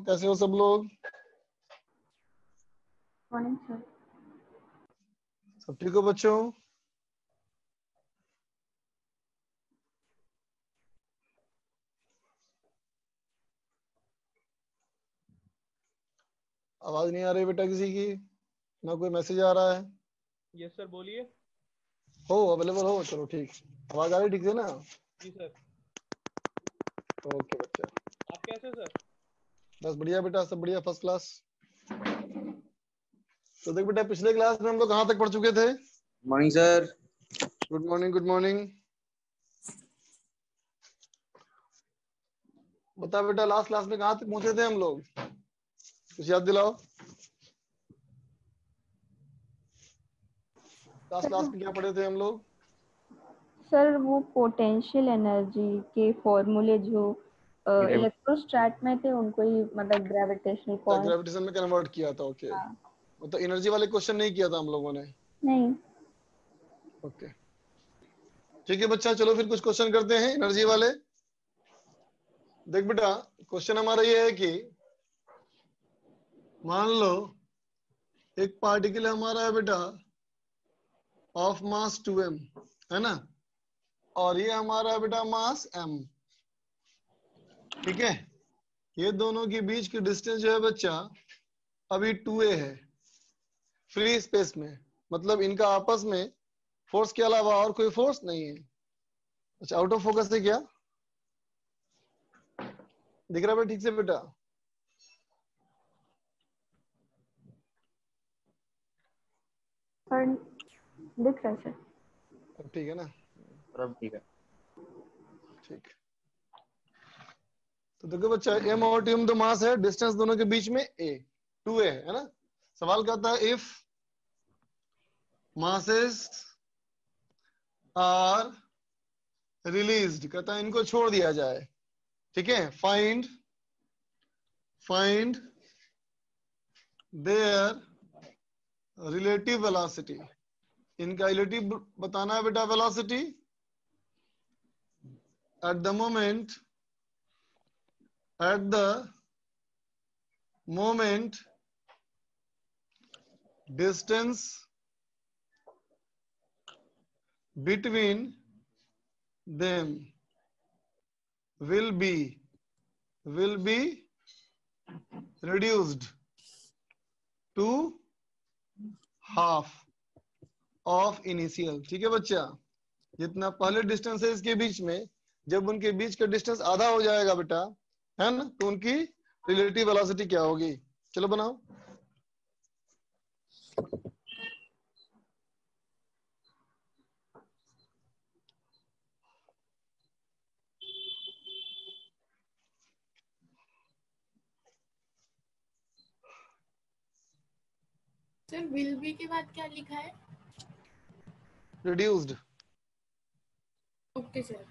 कैसे हो सब लोग? Morning sir. सब ठीक हो बच्चों? आवाज नहीं आ रही बेटा किसी की? ना कोई मैसेज आ रहा है? यस सर, बोलिए। हो अवेलेबल हो? चलो ठीक। आवाज आ रही ठीक से ना? जी सर। ओके बच्चा, आप कैसे सर? बस बढ़िया बेटा, सब बढ़िया, फर्स्ट क्लास। तो देख बेटा, पिछले क्लास में हम लोग कहाँ तक पढ़ चुके थे? Morning sir. Good morning, good morning. बता बेटा, लास्ट क्लास में कहाँ तक पहुंचे थे हम लोग? कुछ याद दिलाओ। लास्ट क्लास में क्या पढ़े थे हम लोग? सर वो पोटेंशियल एनर्जी के फॉर्मूले जो इलेक्ट्रोस्टैट में थे उनको ही मतलब ग्रेविटेशनल फोर्स। ग्रेविटेशन में कन्वर्ट किया था, ओके। मतलब एनर्जी वाले क्वेश्चन नहीं किया था हम लोगों ने? नहीं। ओके ठीक है बच्चा, चलो फिर कुछ क्वेश्चन करते हैं एनर्जी वाले। देख बेटा, क्वेश्चन हमारा ये है कि मान लो एक पार्टिकल हमारा है बेटा ऑफ मास 2m, है ना, और ये हमारा है बेटा मास m। ठीक है, ये दोनों के बीच की डिस्टेंस जो है बच्चा अभी 2a है फ्री स्पेस में, मतलब इनका आपस में फोर्स के अलावा और कोई फोर्स नहीं है। अच्छा, आउट ऑफ फोकस है क्या? दिख रहा है ठीक से बेटा? सर दिख रहा है सर। अब ठीक है ना? अब ठीक है। ठीक, तो देखो बच्चा, m और m तो मास है, डिस्टेंस दोनों के बीच में a 2a है ना। सवाल कहता है इफ masses आर रिलीज्ड, कहता है इनको छोड़ दिया जाए। ठीक है, फाइंड देयर रिलेटिव वेलोसिटी, इनका रिलेटिव बताना है बेटा velocity at the moment distance between them will be reduced to half of initial। ठीक है बच्चा, जितना पहले डिस्टेंस है इसके बीच में, जब उनके बीच का डिस्टेंस आधा हो जाएगा बेटा, है ना, तो उनकी रिलेटिव वेलोसिटी क्या होगी? चलो बनाओ। सर विल बी के बाद क्या लिखा है? रिड्यूस्ड। Okay sir.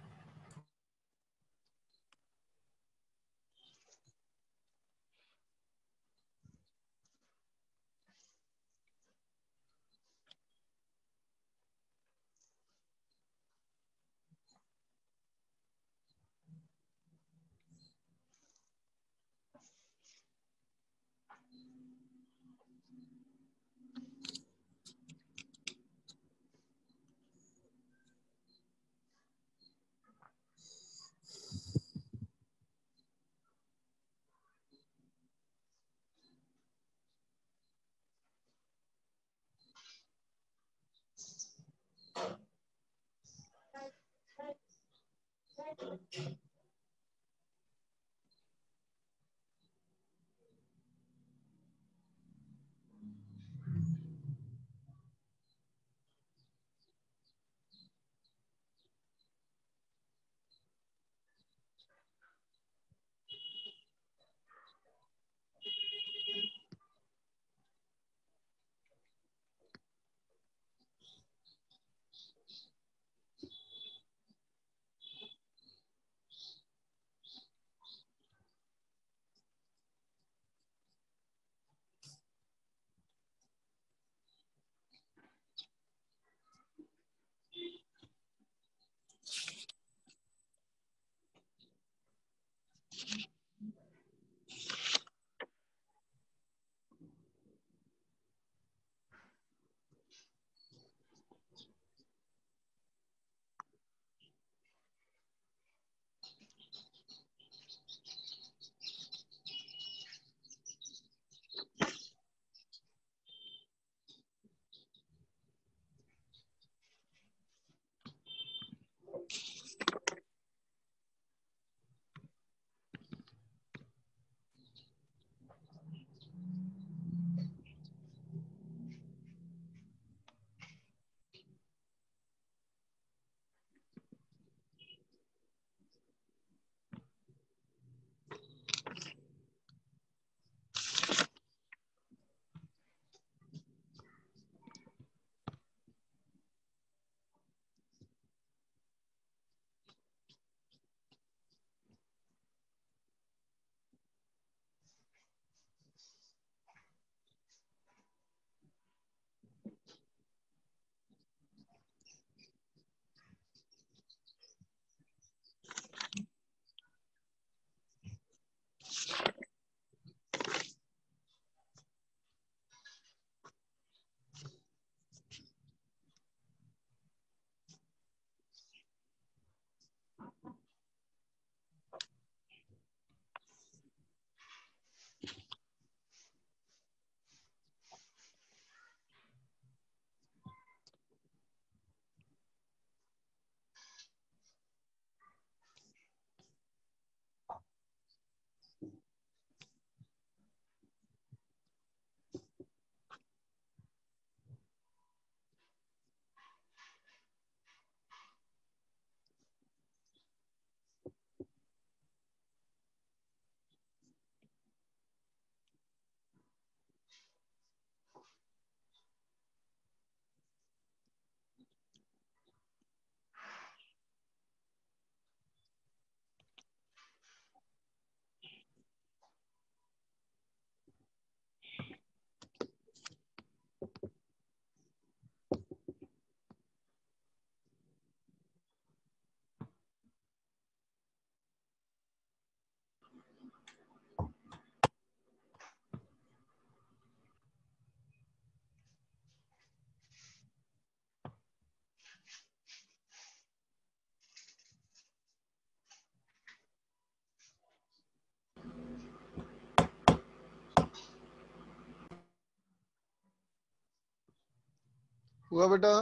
हुआ बेटा?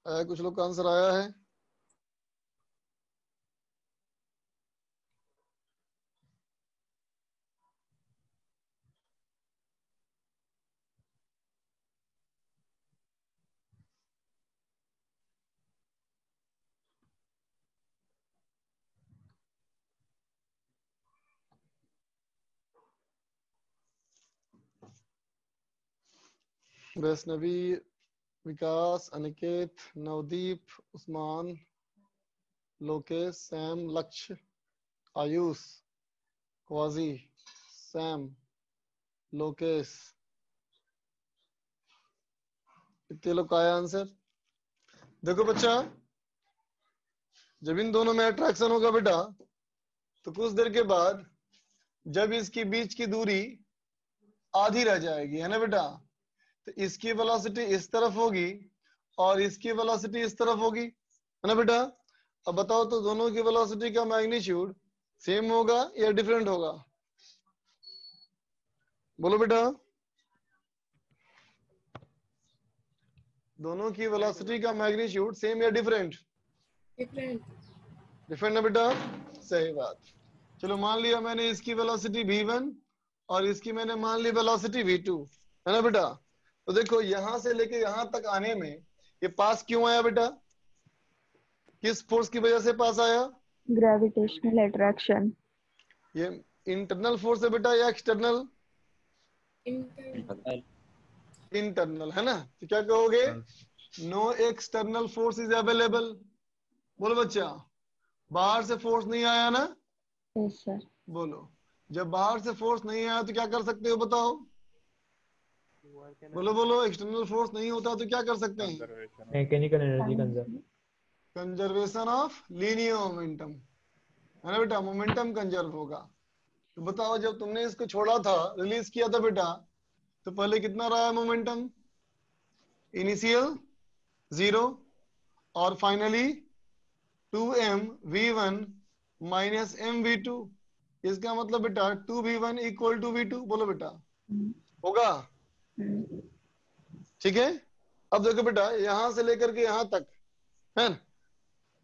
कुछ लोग का आंसर आया है? वैष्णवी, विकास, अनिकेत, नवदीप, उस्मान, लोकेश, सैम, लक्ष्य, आयुष, क्वाजी, सैम, लोकेश, कितने लोग का आया आंसर? देखो बच्चा, जब इन दोनों में अट्रैक्शन होगा बेटा, तो कुछ देर के बाद जब इसकी बीच की दूरी आधी रह जाएगी, है ना बेटा, तो इसकी वेलोसिटी इस तरफ होगी और इसकी वेलोसिटी इस तरफ होगी, है ना बेटा। अब बताओ तो दोनों की वेलोसिटी का मैग्नीट्यूड सेम होगा या डिफरेंट होगा? बोलो बेटा। दोनों की वेलोसिटी का मैग्नीट्यूड सेम या डिफरेंट? डिफरेंट। डिफरेंट है बेटा, सही बात। चलो मान लिया मैंने इसकी वेलोसिटी v1 और इसकी मैंने मान ली वेलोसिटी v2, है ना बेटा। तो देखो यहां से लेके यहां तक आने में ये पास क्यों आया बेटा? किस फोर्स की वजह से पास आया? Gravitational attraction. ये इंटरनल फोर्स है बेटा या एक्सटर्नल? इंटर इंटरनल, है ना। तो क्या कहोगे? No external force is available. बोलो बच्चा, बाहर से फोर्स नहीं आया ना? Yes sir. बोलो, जब बाहर से फोर्स नहीं आया तो क्या कर सकते हो बताओ? बोलो बोलो, एक्सटर्नल फोर्स नहीं होता तो क्या कर सकते हैं? Mechanical energy conserve. Conservation of linear momentum, है ना बेटा, मोमेंटम कंजर्व होगा। तो बताओ जब तुमने इसको छोड़ा था, रिलीज किया था बेटा, तो पहले कितना रहा है मोमेंटम? इनिशियल 0 और फाइनली 2mv1 माइनस mv2। इसका मतलब बेटा 2v1 इक्वल टू v2। बोलो बेटा, होगा? ठीक है। अब देखो बेटा, यहां से लेकर के यहां तक है ना,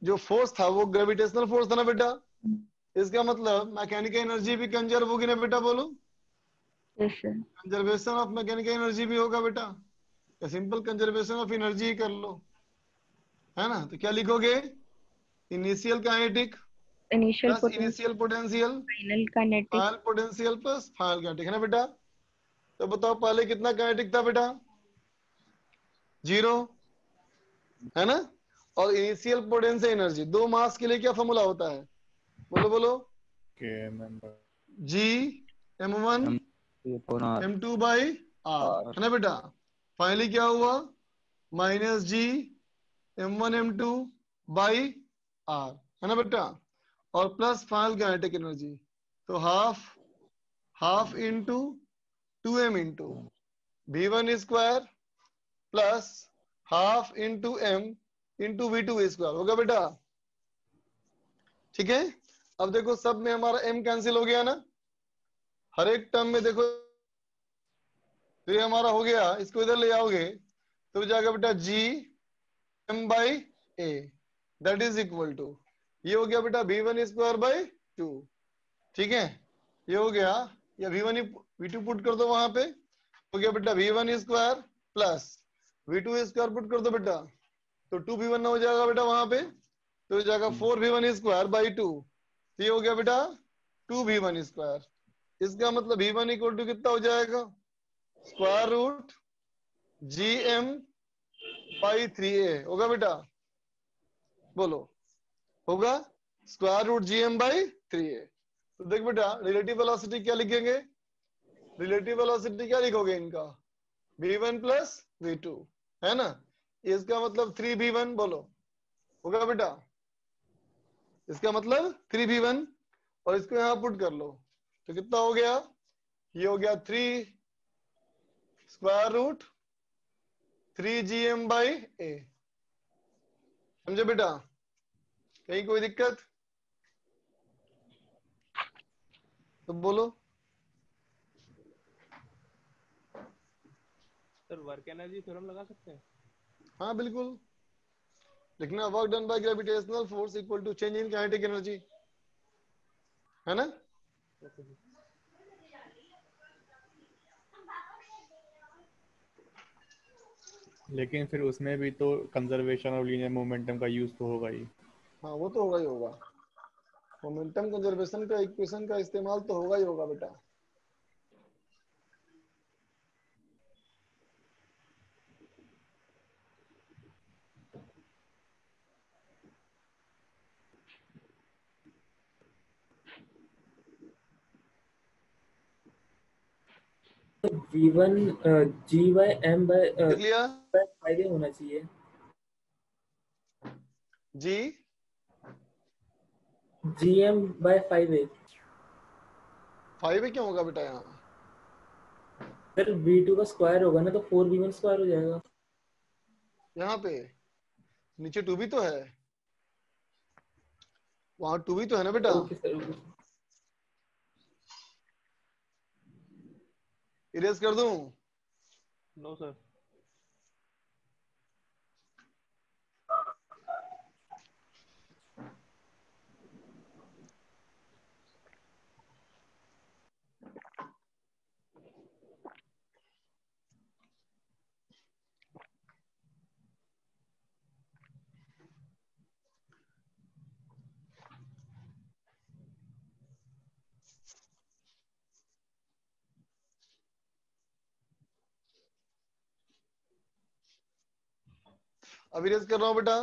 जो फोर्स था वो ग्रेविटेशनल फोर्स था ना बेटा। इसका मतलब मैकेनिकल एनर्जी भी कंजर्व होगी ना बेटा। बोलो, yes sir. Conservation of mechanical energy भी होगा बेटा, या सिंपल कंजर्वेशन ऑफ एनर्जी ही कर लो, है ना। तो क्या लिखोगे? Initial kinetic initial plus potential, initial potential, final kinetic. Final potential plus final kinetic, है ना बेटा। तो बताओ पहले कितना काइनेटिक था बेटा? 0, है ना। और इनिशियल पोटेंशियल एनर्जी, दो मास के लिए क्या फॉर्मूला होता है? बोलो बोलो, जी m1 m2 बाई r, है ना बेटा। फाइनली क्या हुआ? Minus ji m1 m2 by r, है ना बेटा। और प्लस फाइनल काइनेटिक एनर्जी, तो half into 2m into v1 square plus half into m into v2 square होगा बेटा। ठीक है। अब देखो सब में हमारा m कैंसिल हो गया ना, हर एक टर्म में देखो। तो ये हमारा हो गया, इसको इधर ले आओगे तो जाएगा बेटा g m by a, that is equal to, ये हो गया बेटा v1 स्क्वायर बाई 2। ठीक है, ये हो गया, या v1 v2 पुट कर दो वहां पे, हो गया बेटा v1 square plus v2 square put कर दो बेटा, तो 2v1 हो जाएगा बेटा वहां पे, तो हो जाएगा 4v1 स्क्वायर बाई 2। तो ये हो गया बेटा 2v1 स्क्वायर। इसका मतलब v1 इक्वल टू कितना हो जाएगा? Square root gm by 3a होगा बेटा। बोलो, होगा square root gm by 3a। तो देख बेटा, रिलेटिव वेलोसिटी क्या लिखेंगे? रिलेटिव वेलोसिटी क्या लिखोगे इनका? v1 प्लस v2, है ना। इसका मतलब 3v1, बोलो, होगा बेटा। इसका मतलब 3v1, और इसको यहां पुट कर लो, तो कितना हो गया? ये हो गया 3 square root 3gm by a। समझे बेटा? कहीं कोई दिक्कत तो बोलो। सर वर्क एनर्जी थ्योरम लगा सकते हैं? हाँ बिल्कुल, लिखना work done by gravitational force equal to change in kinetic energy, है ना। ओके जी। लेकिन फिर उसमें भी तो कंजर्वेशन और लीनियर मोमेंटम का यूज तो होगा ही। हाँ वो तो होगा ही होगा, मोमेंटम कंजर्वेशन का इक्वेशन का इस्तेमाल तो होगा ही होगा बेटा। V1 G by M by देख लिया 5 होना चाहिए। जी GM by 5A। 5 क्यों होगा बेटा यहाँ? सर V2 का स्क्वायर होगा ना, तो 4V1 स्क्वायर हो जाएगा। यहाँ पे नीचे 2 भी तो है, वहां 2 भी तो है ना बेटा। Okay sir, okay. इरेज कर दूं? No sir. अब इरेज कर रहा हूं बेटा।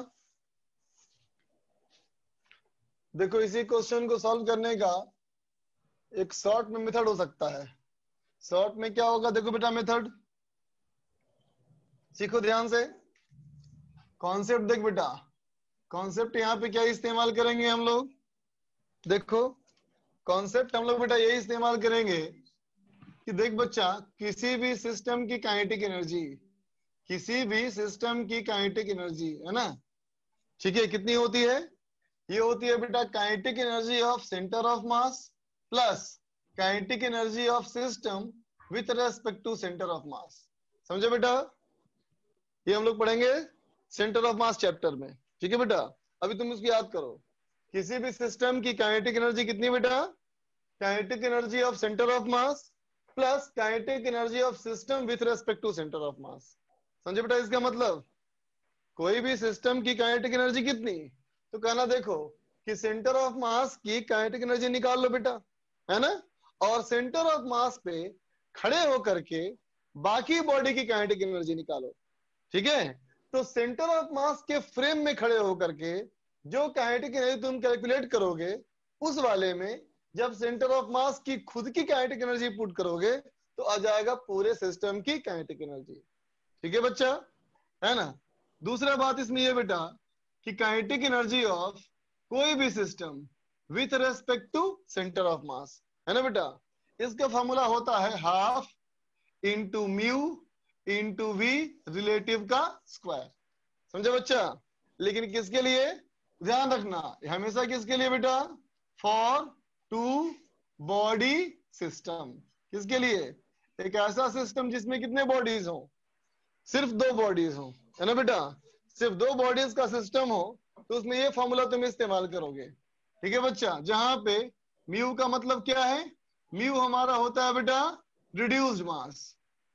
देखो इसी क्वेश्चन को सॉल्व करने का एक शॉर्ट में मेथड हो सकता है। शॉर्ट में क्या होगा, देखो बेटा मेथड सीखो ध्यान से। कॉन्सेप्ट देख बेटा, कॉन्सेप्ट यहाँ पे क्या इस्तेमाल करेंगे हम लोग, देखो कॉन्सेप्ट हम लोग बेटा यही इस्तेमाल करेंगे कि देख बच्चा, किसी भी सिस्टम की काइनेटिक एनर्जी, किसी भी सिस्टम की काइनेटिक एनर्जी है ना, ठीक है, कितनी होती है? ये होती है बेटा kinetic energy of centre of mass plus kinetic energy of system with respect to centre of mass. समझे बेटा? ये हम लोग पढ़ेंगे सेंटर ऑफ मास चैप्टर में, ठीक है बेटा। अभी तुम उसकी याद करो, किसी भी सिस्टम की काइनेटिक एनर्जी कितनी बेटा? Kinetic energy of centre of mass plus kinetic energy of system with respect to centre of mass. समझे बेटा? इसका मतलब कोई भी सिस्टम की काइनेटिक एनर्जी कितनी, तो कहना देखो कि सेंटर ऑफ मास की काइनेटिक एनर्जी निकाल लो बेटा, है ना, और सेंटर ऑफ मास पे खड़े होकर के बाकी बॉडी की काइनेटिक एनर्जी निकालो, ठीक है। तो सेंटर ऑफ मास के फ्रेम में खड़े होकर के जो काइनेटिक एनर्जी तुम कैलकुलेट करोगे, उस वाले में जब सेंटर ऑफ मास की खुद की काइनेटिक एनर्जी पुट करोगे तो आ जाएगा पूरे सिस्टम की काइनेटिक एनर्जी, ठीक है बच्चा, है ना। दूसरा बात इसमें ये बेटा कि काइनेटिक एनर्जी ऑफ कोई भी system with respect to centre of mass, है ना बेटा, इसका फॉर्मूला होता है half into mu into V relative का स्क्वायर। समझे बच्चा? लेकिन किसके लिए ध्यान रखना, हमेशा किसके लिए बेटा? For two body system. किसके लिए? एक ऐसा सिस्टम जिसमें कितने बॉडीज हो? सिर्फ 2 बॉडीज हो, है ना बेटा। सिर्फ 2 बॉडीज का सिस्टम हो तो उसमें ये फॉर्मूला तुम इस्तेमाल करोगे, ठीक है बच्चा। जहां पे म्यू का मतलब क्या है? म्यू हमारा होता है बेटा रिड्यूस्ड मास।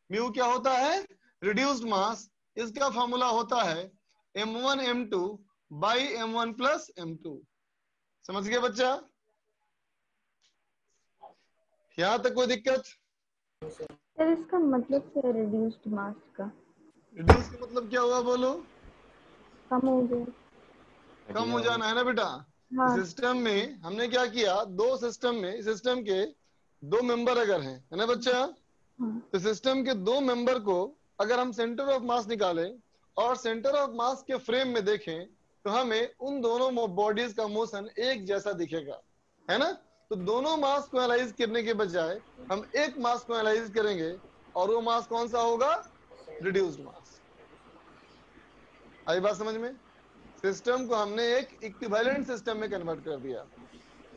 म्यू क्या होता है? रिड्यूस्ड मास। इसका फॉर्मूला होता है m1 m2 by m1 plus m2। समझ गए बच्चा? यहां तक कोई दिक्कत? सर इसका मतलब क्या है रिड्यूस्ड मास का? रिड्यूस का मतलब क्या हुआ बोलो? कम हो गया। कम हो जाना, है ना बेटा। हाँ। सिस्टम में हमने क्या किया, 2 सिस्टम में, सिस्टम के 2 मेंबर अगर हैं, है ना बच्चा, हाँ। तो सिस्टम के 2 मेंबर को अगर हम सेंटर ऑफ मास निकालें और सेंटर ऑफ मास के फ्रेम में देखें तो हमें उन दोनों बॉडीज का मोशन एक जैसा दिखेगा, है ना। तो दोनों मास को एनालाइज करने के बजाय हम एक मास को एनालाइज करेंगे और वो मास कौन सा होगा? रिड्यूस्ड मास। आई बात समझ में? सिस्टम को हमने एक इक्विवेलेंट सिस्टम में कन्वर्ट कर दिया,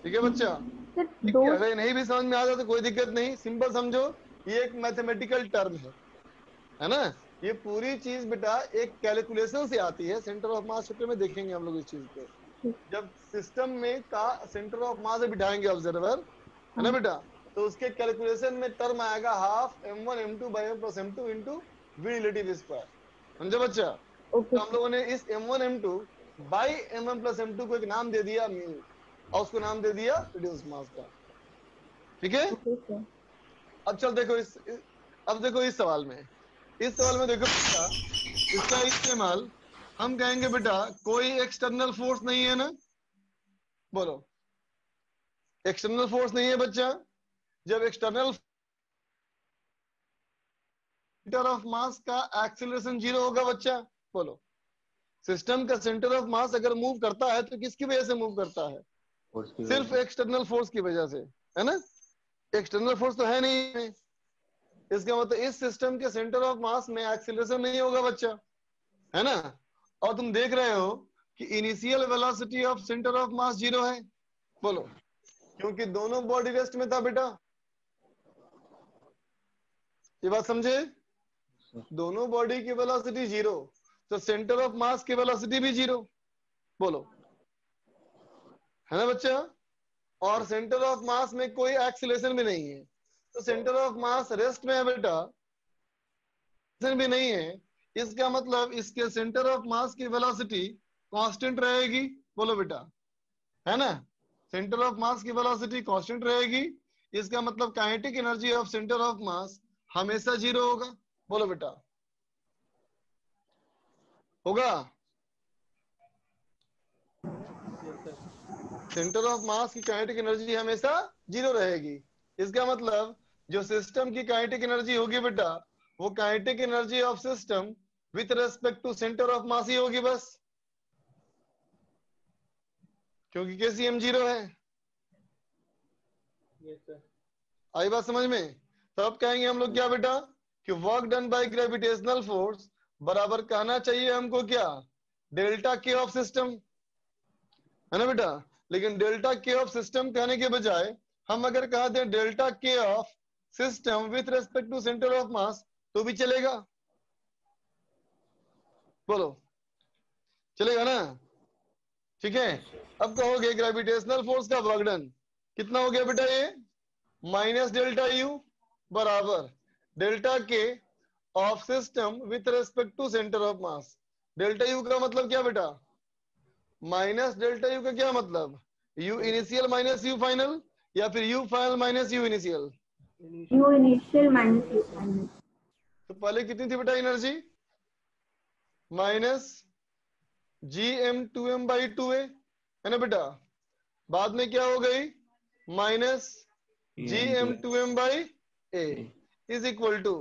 ठीक है बच्चा। सर ठीक दो है, अगर नहीं भी समझ में आ जाए तो कोई दिक्कत नहीं, सिंपल समझो, ये एक मैथमेटिकल टर्म है ना। ये पूरी चीज बेटा एक कैलकुलेशन से आती है। सेंटर ऑफ मास चैप्टर में देखेंगे हम लोग इस चीज को, जब सिस्टम में का सेंटर ऑफ मास बिठाएंगे ऑब्जर्वर, है ना बेटा, तो उसके कैलकुलेशन में टर्म आएगा half m1 m2 by m plus m2 into v relative square. समझे बच्चा? तो हम लोगों ने इस m1 m2 by m1 plus m2 को एक नाम दे दिया म्यू, और उसको नाम दे दिया रिड्यूस मास का। ठीक है? अब चल देखो अब देखो इस सवाल में देखो बेटा, इसका इस्तेमाल हम कहेंगे बेटा कोई एक्सटर्नल फोर्स नहीं है ना, बोलो एक्सटर्नल फोर्स नहीं है बच्चा। जब एक्सटर्नल सेंटर ऑफ मास का एक्सीलरेशन 0 होगा बच्चा, बोलो सिस्टम का सेंटर ऑफ मास अगर मूव करता है तो किसकी वजह से मूव करता है? सिर्फ एक्सटर्नल फोर्स की वजह से, है ना? एक्सटर्नल फोर्स तो है नहीं। इसका मतलब इस सिस्टम के सेंटर ऑफ मास में एक्सीलरेशन नहीं होगा बच्चा, है ना? और तुम देख रहे हो कि initial velocity of centre of मास 0 है, बोलो क्योंकि दोनों बॉडी रेस्ट में था बेटा। ये बात समझे? दोनों बॉडी की वेलोसिटी 0, तो सेंटर ऑफ मास की वेलोसिटी भी 0, बोलो, है ना बच्चा? और सेंटर ऑफ मास में कोई एक्सीलरेशन भी नहीं है, तो सेंटर ऑफ मास रेस्ट में है बेटा, भी नहीं है। इसका मतलब इसके सेंटर ऑफ मास की वेलोसिटी कांस्टेंट रहेगी, बोलो बेटा, है ना? सेंटर ऑफ मास की वेलोसिटी कांस्टेंट रहेगी, इसका मतलब kinetic energy of centre of मास हमेशा 0 होगा, बोलो बेटा, होगा? सेंटर ऑफ मास की काइनेटिक एनर्जी हमेशा 0 रहेगी। इसका मतलब जो सिस्टम की काइनेटिक एनर्जी होगी बेटा, वो kinetic energy of system with respect to centre of mass ही होगी बस, क्योंकि KCM 0 है। आई बात समझ में? तो अब कहेंगे हम लोग क्या बेटा कि work done by gravitational force बराबर कहना चाहिए हमको क्या? डेल्टा के ऑफ सिस्टम, है ना बेटा? लेकिन डेल्टा के ऑफ सिस्टम कहने के बजाय हम अगर कहा दें delta K of system with respect to centre of mass तो भी चलेगा, बोलो चलेगा ना? ठीक है? अब कहोगे ग्रेविटेशनल फोर्स का वर्क डन कितना हो गया बेटा? ये माइनस डेल्टा यू बराबर delta K of system with respect to centre of mass. Delta U का मतलब क्या बेटा? माइनस डेल्टा यू का क्या मतलब? You initial minus you final, या फिर you final minus you initial? You initial minus you final. तो पहले कितनी थी बेटा energy? Minus GM2M by 2A, है ना बेटा? बाद में क्या हो गई? Minus GM2M by A is equal to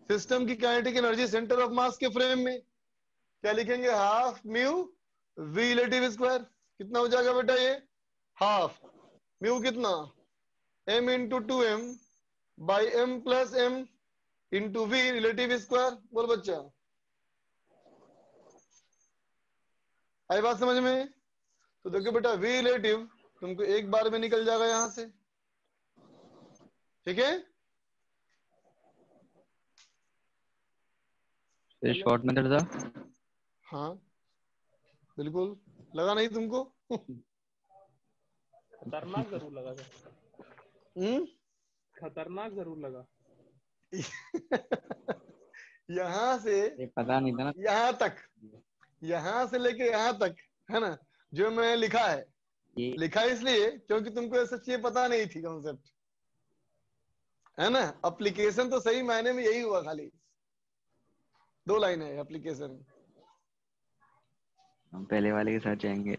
system की kinetic energy centre of mass के फ्रेम में क्या लिखेंगे? Half mu V relative square. कितना हो जाएगा बेटा ये? हाफ म्यू कितना? M into 2M by M plus M into V relative square. बोल बच्चा, आई बात समझ में? तो देखो बेटा V रिलेटिव तुमको एक बार में निकल जाएगा यहां से, ठीक है? शॉर्ट मेथड था। हाँ बिल्कुल, लगा नहीं तुमको? खतरनाक जरूर लगा सर, खतरनाक जरूर लगा। यहाँ से ये पता नहीं था ना। यहाँ से लेके यहाँ तक, है ना, जो मैंने लिखा है, ये लिखा इसलिए क्योंकि तुमको ऐसा चीज पता नहीं थी कॉन्सेप्ट, है ना? एप्लीकेशन तो सही मायने में यही हुआ, खाली 2 लाइन है एप्लीकेशन। हम पहले वाले के साथ जाएंगे।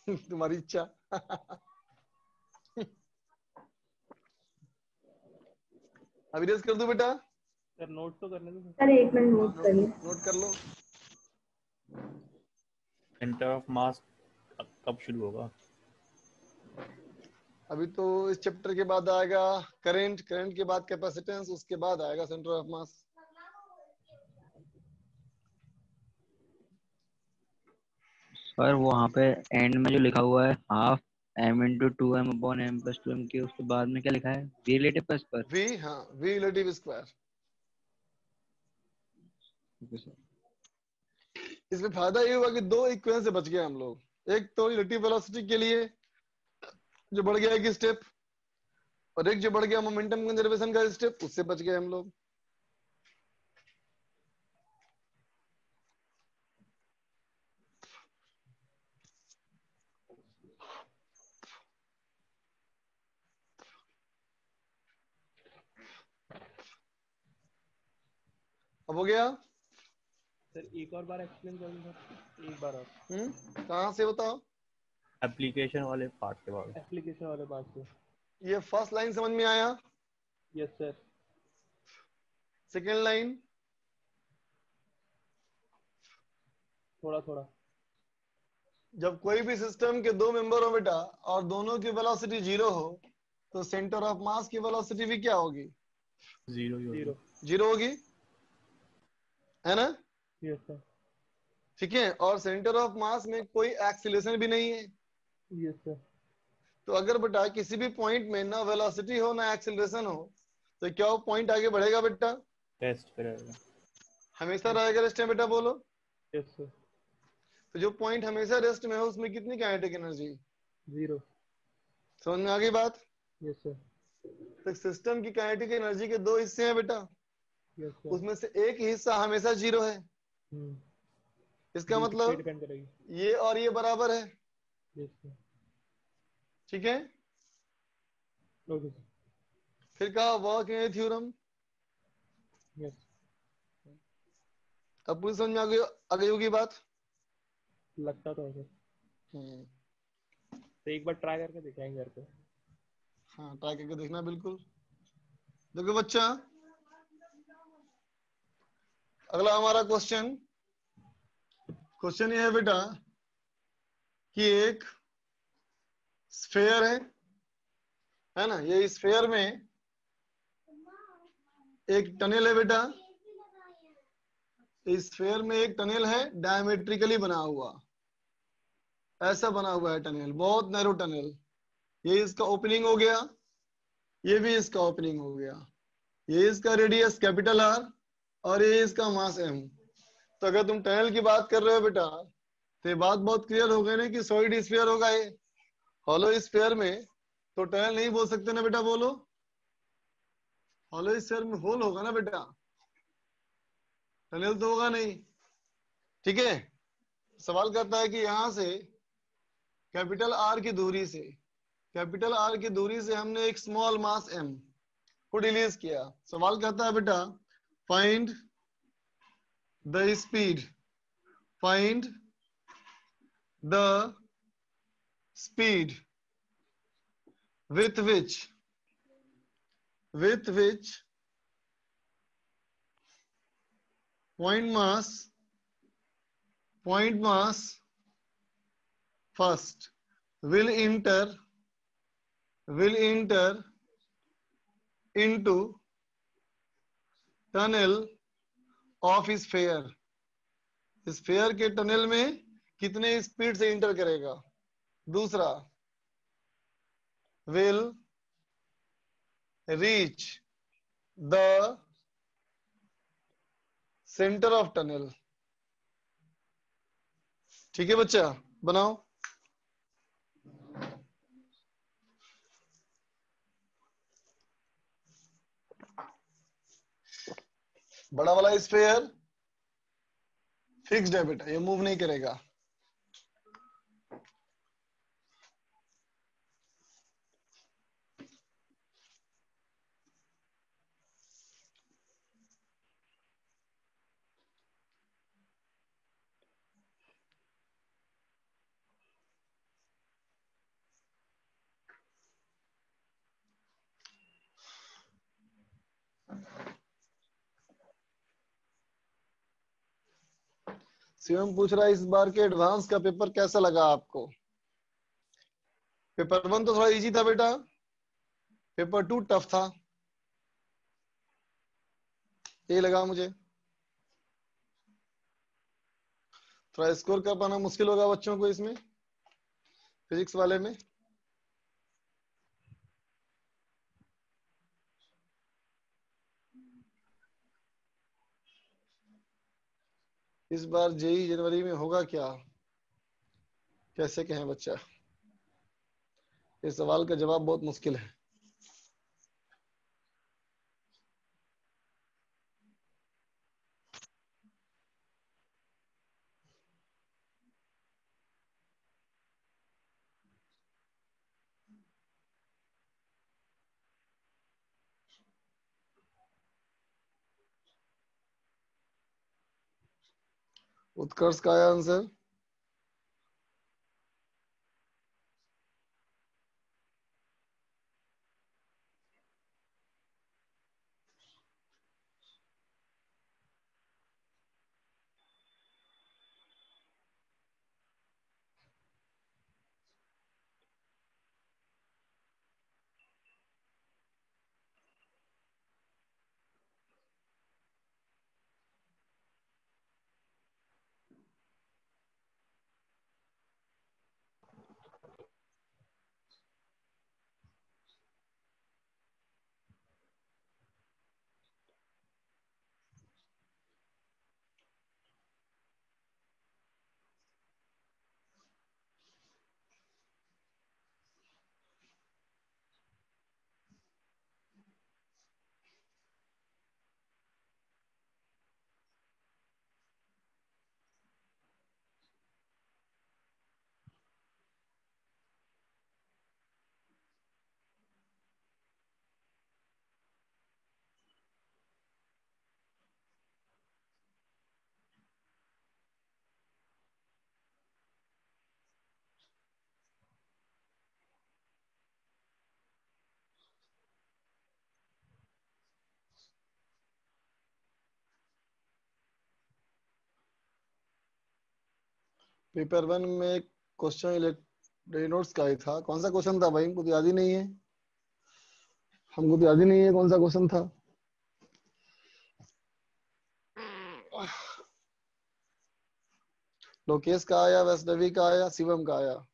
तुम्हारी इच्छा। अभी रेस कर दो बेटा। सर नोट तो करने दो सर 1 मिनट नोट कर लो। नोट कर लो। सेंटर ऑफ मास कब शुरू होगा? अभी तो इस चैप्टर के बाद आएगा करंट के बाद कैपेसिटेंस, उसके बाद आएगा सेंटर ऑफ मास। सर वो वहाँ पे एंड में जो लिखा हुआ है half m into 2m upon m plus 2m के, उसके बाद में क्या लिखा है? V रिलेटिव प्लस पर V, हाँ V relative square. Okay sir. इसमें फायदा ये हुआ कि दो इक्वेशन से बच गए हम लोग। एक तो रिलेटिव वेलोसिटी के लिए जो बढ़ गया एक स्टेप, और एक जो बढ़ गया मोमेंटम कंजर्वेशन का स्टेप, उससे बच गए हम लोग। अब हो गया। सर एक और बार एक्सप्लेन करूँ सर, एक बार और। कहाँ से बताओ? एप्लीकेशन वाले पार्ट के बाद। एप्लीकेशन वाले पार्ट से। ये फर्स्ट लाइन समझ में आया? Yes sir. Second line? थोड़ा थोड़ा। जब कोई भी सिस्टम के दो मेंबर हो बेटा और दोनों की वेलोसिटी जीरो हो, तो सेंटर ऑफ मास की वेलोसिटी भी क्या होगी? Zero zero. जीरो होगी, है ना? Yes sir. ठीक है। और सेंटर ऑफ मास में कोई एक्सीलरेशन भी नहीं है। Yes sir. तो अगर बेटा किसी भी पॉइंट में ना वेलोसिटी हो ना एक्सीलरेशन हो, तो क्या वो पॉइंट आगे बढ़ेगा बेटा? टेस्ट पे रहेगा। हमेशा रहेगा रेस्ट में बेटा, बोलो। Yes sir. तो जो पॉइंट हमेशा रेस्ट में है उसमें कितनी काइनेटिक एनर्जी? जीरो। समझ में आ गई बात? Yes sir. तो सिस्टम की काइनेटिक एनर्जी के दो हिस्से हैं बेटा, यस सर। उसमें से एक ही हिस्सा हमेशा जीरो है। इसका दूसरी पे मतलब डिपेंड करेगी। ये और ये बराबर है। Yes sir. ठीक है। Okay sir. फिर कहा वर्क इन थ्योरम। यस। अब पूरी समझ में आ गई होगी बात? लगता तो है सर। तो एक बार ट्राई करके दिखाएंगे घर पे। हाँ, ट्राई करके देखना बिल्कुल। देखो बच्चा, अगला हमारा क्वेश्चन ये है बेटा कि एक स्फेयर है ना? ये स्फेयर में एक टनल है बेटा। इस स्फेयर में एक टनल है, डायमेट्रिकली बना हुआ, ऐसा बना हुआ है टनल, बहुत नैरो टनल। ये इसका ओपनिंग हो गया, ये भी इसका ओपनिंग हो गया। ये इसका रेडियस कैपिटल आर और ये इसका मास एम। तो अगर तुम टनल की बात कर रहे हो बेटा, तो ये बात बहुत क्लियर हो गई ना कि सॉलिड स्फीयर होगा ये। हॉलो स्फीयर में तो टनल नहीं बोल सकते ना बेटा, बोलो। हॉलो स्फीयर में होल होगा ना बेटा, टनल तो होगा नहीं। ठीक है। सवाल करता है कि यहां से कैपिटल आर की दूरी से हमने एक स्मॉल मास एम को रिलीज किया। सवाल कहता है बेटा find the speed, find the speed with which point mass first will enter into tunnel of sphere। Sphere के टनल में कितने स्पीड से इंटर करेगा। दूसरा, will reach the center of tunnel। ठीक है बच्चा, बनाओ। बड़ा वाला स्फेयर फिक्स्ड है बेटा, ये मूव नहीं करेगा। शिवम पूछ रहा है इस बार के एडवांस का पेपर कैसा लगा आपको? पेपर 1 तो थोड़ा इजी था बेटा, पेपर 2 टफ था, ये लगा मुझे। थोड़ा स्कोर कर पाना मुश्किल होगा बच्चों को इसमें, फिजिक्स वाले में। इस बार जेई जनवरी में होगा क्या, कैसे कहें बच्चा? इस सवाल का जवाब बहुत मुश्किल है। उत्कर्ष का आया आंसर? पेपर 1 में एक क्वेश्चन रेनॉल्ड्स का ही था। कौन सा क्वेश्चन था भाई? हमको तो याद ही नहीं है। हमको तो याद ही नहीं है कौन सा क्वेश्चन था। लोकेश का आया, वैष्णवी का आया, शिवम का आया।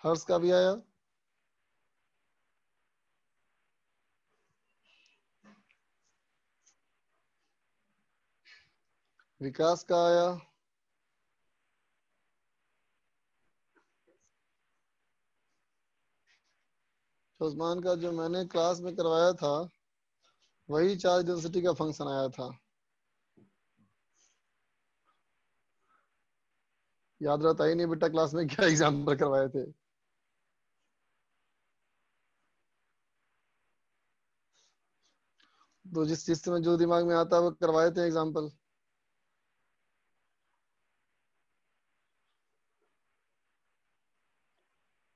हर्ष का भी आया। विकास का आया। उस्मान का जो मैंने क्लास में करवाया था वही चार्ज डेंसिटी का फंक्शन आया था। याद रहता ही नहीं बेटा क्लास में क्या एग्जाम्पल करवाए थे। तो जिस चीज में जो दिमाग में आता है वो करवाए थे एग्जाम्पल।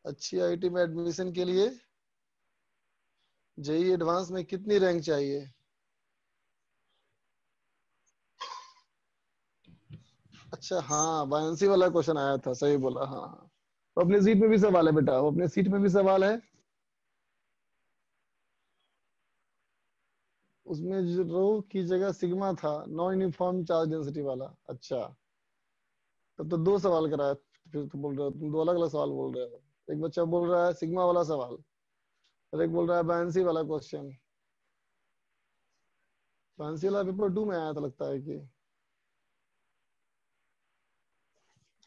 अच्छी आईटी में एडमिशन के लिए जेई एडवांस में कितनी रैंक चाहिए? अच्छा हाँ, बायंसी वाला क्वेश्चन आया था, सही बोला। हाँ हाँ, वो अपनी सीट में भी सवाल है बेटा, वो अपनी सीट में भी सवाल है। उसमें जो रो की जगह सिग्मा था, नॉन यूनिफॉर्म चार्ज डेंसिटी वाला। अच्छा, तब तो दो सवाल कराया। फिर तो बोल रहे हो तुम, दो अलग अलग सवाल बोल रहे हो। एक बच्चा बोल रहा है सिग्मा वाला सवाल और एक बोल रहा है बायंसी वाला क्वेश्चन। बायंसी वाला पेपर 2 में आया था लगता है कि।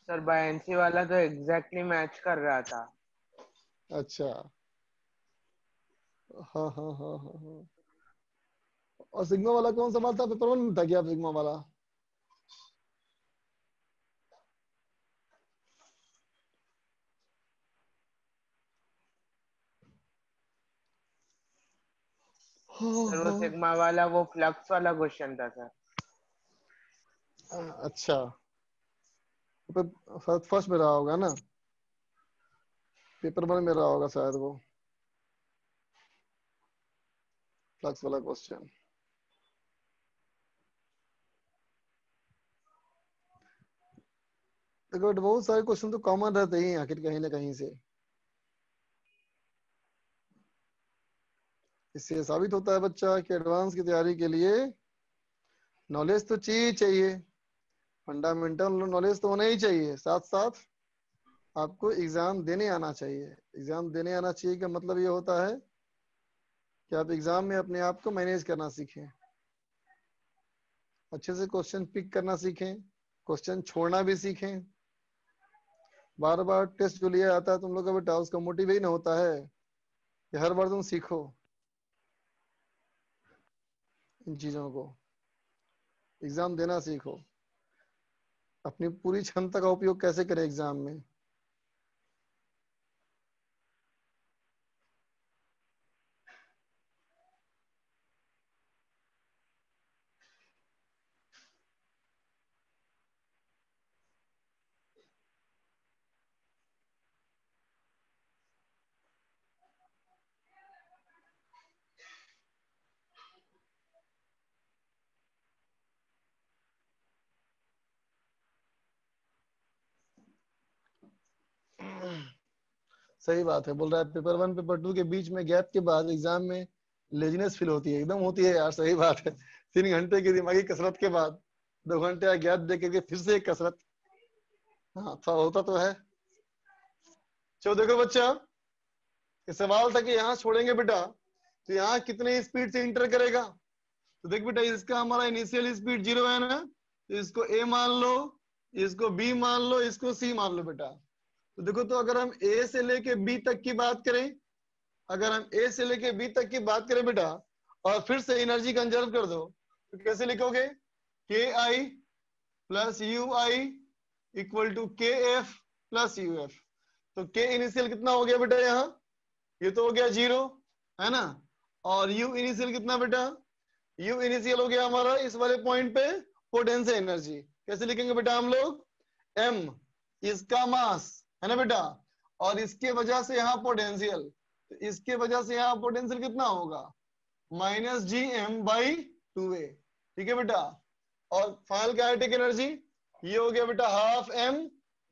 सर बायंसी वाला तो एग्जैक्टली मैच कर रहा था। अच्छा, हाँ हाँ हाँ हाँ हाँ। और सिग्मा वाला कौन सवाल था? पेपर 1 में था क्या सिग्मा वाला? हाँ सर वो हाँ। सिग्मा वाला वो फ्लक्स वाला क्वेश्चन था सर। अच्छा, फर्स्ट में रहा होगा ना, पेपर 1 में रहा होगा शायद वो फ्लक्स वाला क्वेश्चन। देखो बहुत सारे क्वेश्चन तो कॉमन रहते ही हैं आखिर कहीं ना कहीं से। इससे साबित होता है बच्चा कि एडवांस की तैयारी के लिए नॉलेज तो चाहिए चाहिए, फंडामेंटल नॉलेज तो होना ही चाहिए, साथ साथ आपको एग्जाम देने आना चाहिए। एग्जाम देने आना चाहिए का मतलब ये होता है कि आप एग्जाम में अपने आप को मैनेज करना सीखें, अच्छे से क्वेश्चन पिक करना सीखें, क्वेश्चन छोड़ना भी सीखें। बार बार टेस्ट जो लिया जाता है तुम लोग का बेटा, उसका मोटिव ही ना होता है कि हर बार तुम सीखो इन चीजों को। एग्जाम देना सीखो, अपनी पूरी क्षमता का उपयोग कैसे करें एग्जाम में। सही बात है, बोल रहा है पेपर 1 पेपर 2 के बीच में गैप के बाद एग्जाम में लेजीनेस फील होती है, एकदम होती है यार। सही बात है, 3 घंटे की दिमागी कसरत के बाद 2 घंटे का गैप दे करके फिर से एक कसरत, हाँ तो होता तो है। चलो देखो बच्चा, ये सवाल था कि यहाँ छोड़ेंगे बेटा तो यहाँ कितने स्पीड से इंटर करेगा। तो देख बेटा, इसका हमारा इनिशियल स्पीड 0 है ना, तो इसको ए मान लो, इसको बी मान लो, इसको सी मान लो बेटा। तो देखो, तो अगर हम ए से लेके बी तक की बात करें, अगर हम ए से लेके बी तक की बात करें बेटा, और फिर से एनर्जी कंजर्व कर दो, तो कैसे लिखोगे? K I plus U I equal to K F plus U F. तो के इनिशियल कितना हो गया बेटा यहाँ? ये तो हो गया 0, है ना। और यू इनिशियल कितना बेटा? यू इनिशियल हो गया हमारा इस वाले पॉइंट पे पोटेंशियल एनर्जी। कैसे लिखेंगे बेटा हम लोग? एम इसका मास है ना बेटा, और इसके वजह से यहाँ पोटेंशियल, तो इसके वजह से यहाँ पोटेंशियल कितना होगा? Minus G M by 2a। ठीक है बेटा। और फाइनल काइनेटिक एनर्जी ये हो गया बेटा हाफ एम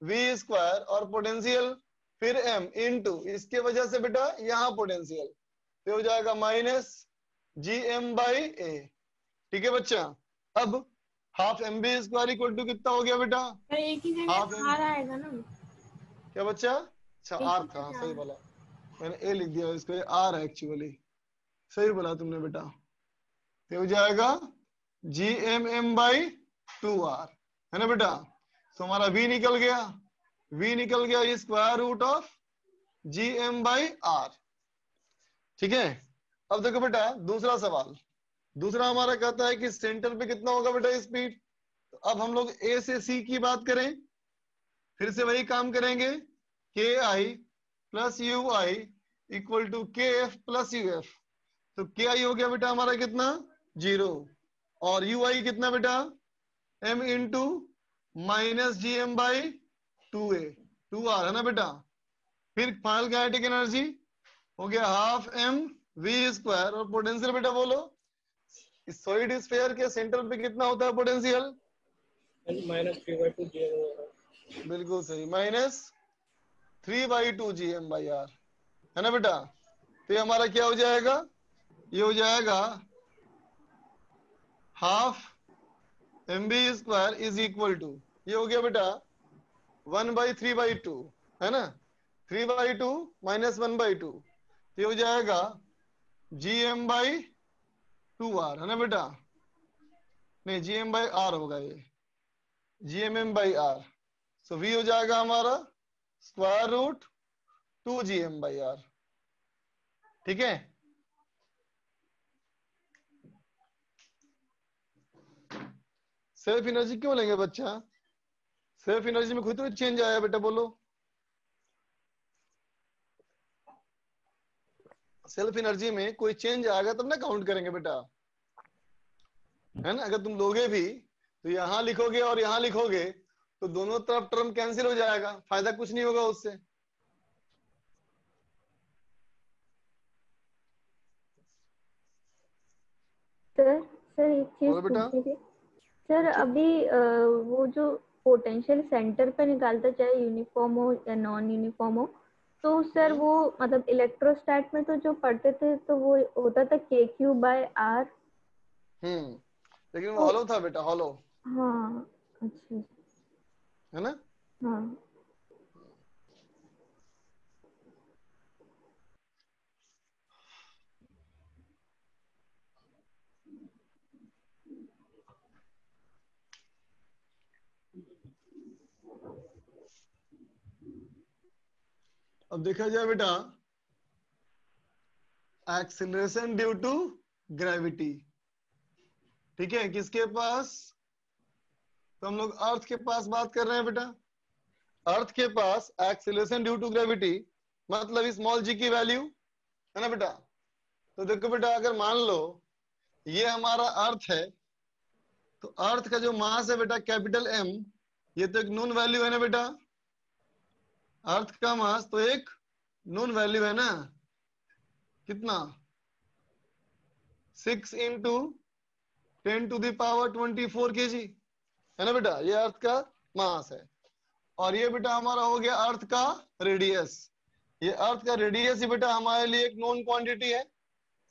वी स्क्वायर, और पोटेंशियल फिर एम इनटू इसके वजह से बेटा यहाँ पोटेंशियल, तो हो जाएगा minus G M by A. ठीक है बच्चा। अब half M B square equal to कितना हो गया बेटा? पर एक ही हाफ जगह आर आएगा ना, क्या बच्चा? अच्छा एक आर ही था, जगह सही R। बोला मैंने, ए लिख दिया, इसको ये आर है एक्चुअली। सही बोला तुमने बेटा। तो हो जाएगा जी एम एम बाई 2r, है ना बेटा। तो हमारा v निकल गया, v निकल गया square root of G M by R. ठीक है। अब देखो बेटा दूसरा सवाल, दूसरा हमारा कहता है कि सेंटर पे कितना होगा बेटा स्पीड। तो अब हम लोग ए से सी की बात करें, फिर से वही काम करेंगे, K I plus U I equal to K F plus U F. तो के आई हो गया बेटा हमारा कितना? 0, और यू आई कितना बेटा? M into minus G M by 2a 2r, है ना बेटा। फिर फाइनल काइनेटिक एनर्जी हो गया हाफ एम वी स्क्वायर, और पोटेंशियल बेटा बोलो, इस सॉलिड स्फीयर के सेंटर पे कितना होता है पोटेंशियल? -3/2 GM होगा। बिल्कुल सही, -3/2 जी एम बाई आर, है ना बेटा। तो ये हमारा क्या हो जाएगा? ये हो जाएगा half M B square is equal to, ये हो गया बेटा 1/3/2, है ना। 3/2 माइनस 1/2, ये हो जाएगा जी एम बाई 2r, है ना बेटा। नहीं, जी एम बाई आर होगा ये, G M M by R. So V हो जाएगा हमारा square root 2 G M by R. ठीक है। सेल्फ एनर्जी क्यों लेंगे बच्चा? सेल्फ एनर्जी में खुद तो चेंज आया बेटा, बोलो। सेल्फ एनर्जी में कोई चेंज आएगा तब ना काउंट करेंगे बेटा, है ना। अगर तुम लोगे भी तो यहाँ लिखोगे और यहाँ लिखोगे तो दोनों तरफ टर्म कैंसिल हो जाएगा, फायदा कुछ नहीं होगा उससे। सर सर एक चीज बोलो बेटा। पूछनी थी सर। पूछो। अभी वो जो पोटेंशियल सेंटर पे निकालता, चाहे यूनिफॉर्म हो या नॉन यूनिफॉर्म हो, तो सर वो मतलब इलेक्ट्रोस्टैट में तो जो पढ़ते थे तो वो होता था KQ/R। लेकिन वो तो हॉलो था बेटा, हॉलो, हाँ, अच्छा, है ना। हाँ अब देखा जाए बेटा एक्सीलरेशन ड्यू टू ग्रेविटी, ठीक है, किसके पास? तो हम लोग अर्थ के पास बात कर रहे हैं बेटा। अर्थ के पास एक्सीलरेशन ड्यू टू ग्रेविटी मतलब स्मॉल जी की वैल्यू है ना बेटा। तो देखो बेटा अगर मान लो ये हमारा अर्थ है, तो अर्थ का जो मास है बेटा कैपिटल एम, ये तो एक नोन वैल्यू है ना बेटा। अर्थ का मास तो एक नोन वैल्यू है ना, कितना? 6 इंटू 10⁻24 kg है ना बेटा, ये अर्थ का मास है। और ये बेटा हमारा हो गया अर्थ का रेडियस। ये अर्थ का रेडियस ही बेटा हमारे लिए एक नोन क्वांटिटी है,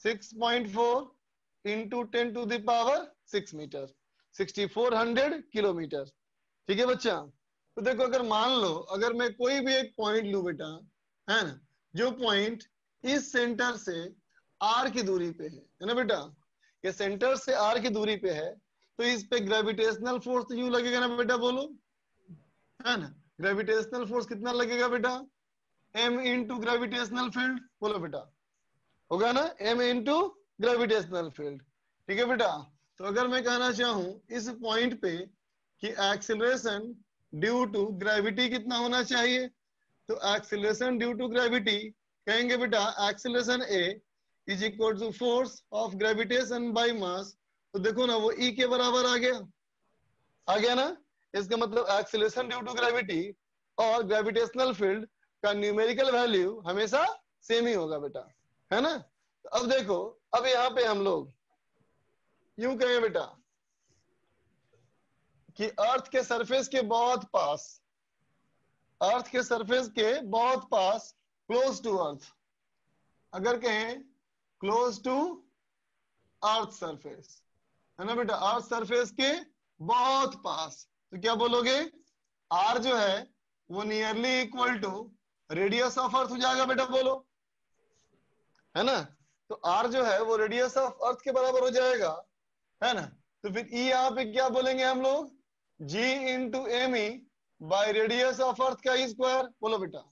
6.4 इंटू 10⁻6 मीटर, 6400 किलोमीटर, ठीक है बच्चा। तो देखो अगर मान लो अगर मैं कोई भी एक पॉइंट लू बेटा, है ना, जो पॉइंट इस सेंटर से आर की दूरी पे है ना बेटा, ये सेंटर से आर की दूरी पे है, तो इस पे ग्रेविटेशनल फोर्स तो यूं लगेगा ना बेटा, बोलो, है ना। ग्रेविटेशनल फोर्स कितना लगेगा बेटा? m इंटू ग्रेविटेशनल फील्ड, बोलो बेटा, होगा ना, m इंटू ग्रेविटेशनल फील्ड, ठीक है बेटा। तो अगर मैं कहना चाहूं इस पॉइंट पे कि एक्सीलरेशन ड्यू टू ग्रेविटी कितना होना चाहिए, तो एक्सीलरेशन ड्यू टू ग्रेविटी कहेंगे बेटा acceleration a is equal to force of gravitation by mass. तो देखो ना वो E के बराबर आ गया ना। इसका मतलब एक्सीलरेशन ड्यू टू ग्रेविटी और ग्रेविटेशनल फील्ड का न्यूमेरिकल वैल्यू हमेशा सेम ही होगा बेटा, है ना। तो अब देखो, अब यहाँ पे हम लोग यूं कहें बेटा कि अर्थ के सरफेस के बहुत पास, अर्थ के सरफेस के बहुत पास, क्लोज टू अर्थ, अगर कहें क्लोज टू अर्थ सरफेस, है ना बेटा, अर्थ सरफेस के बहुत पास, तो क्या बोलोगे? आर जो है वो nearly equal to radius of earth हो जाएगा बेटा, बोलो, है ना। तो आर जो है वो रेडियस ऑफ अर्थ के बराबर हो जाएगा, है ना। तो फिर ई यहाँ पे क्या बोलेंगे हम लोग? G into M E by radius of earth का स्क्वायर, बोलो बेटा,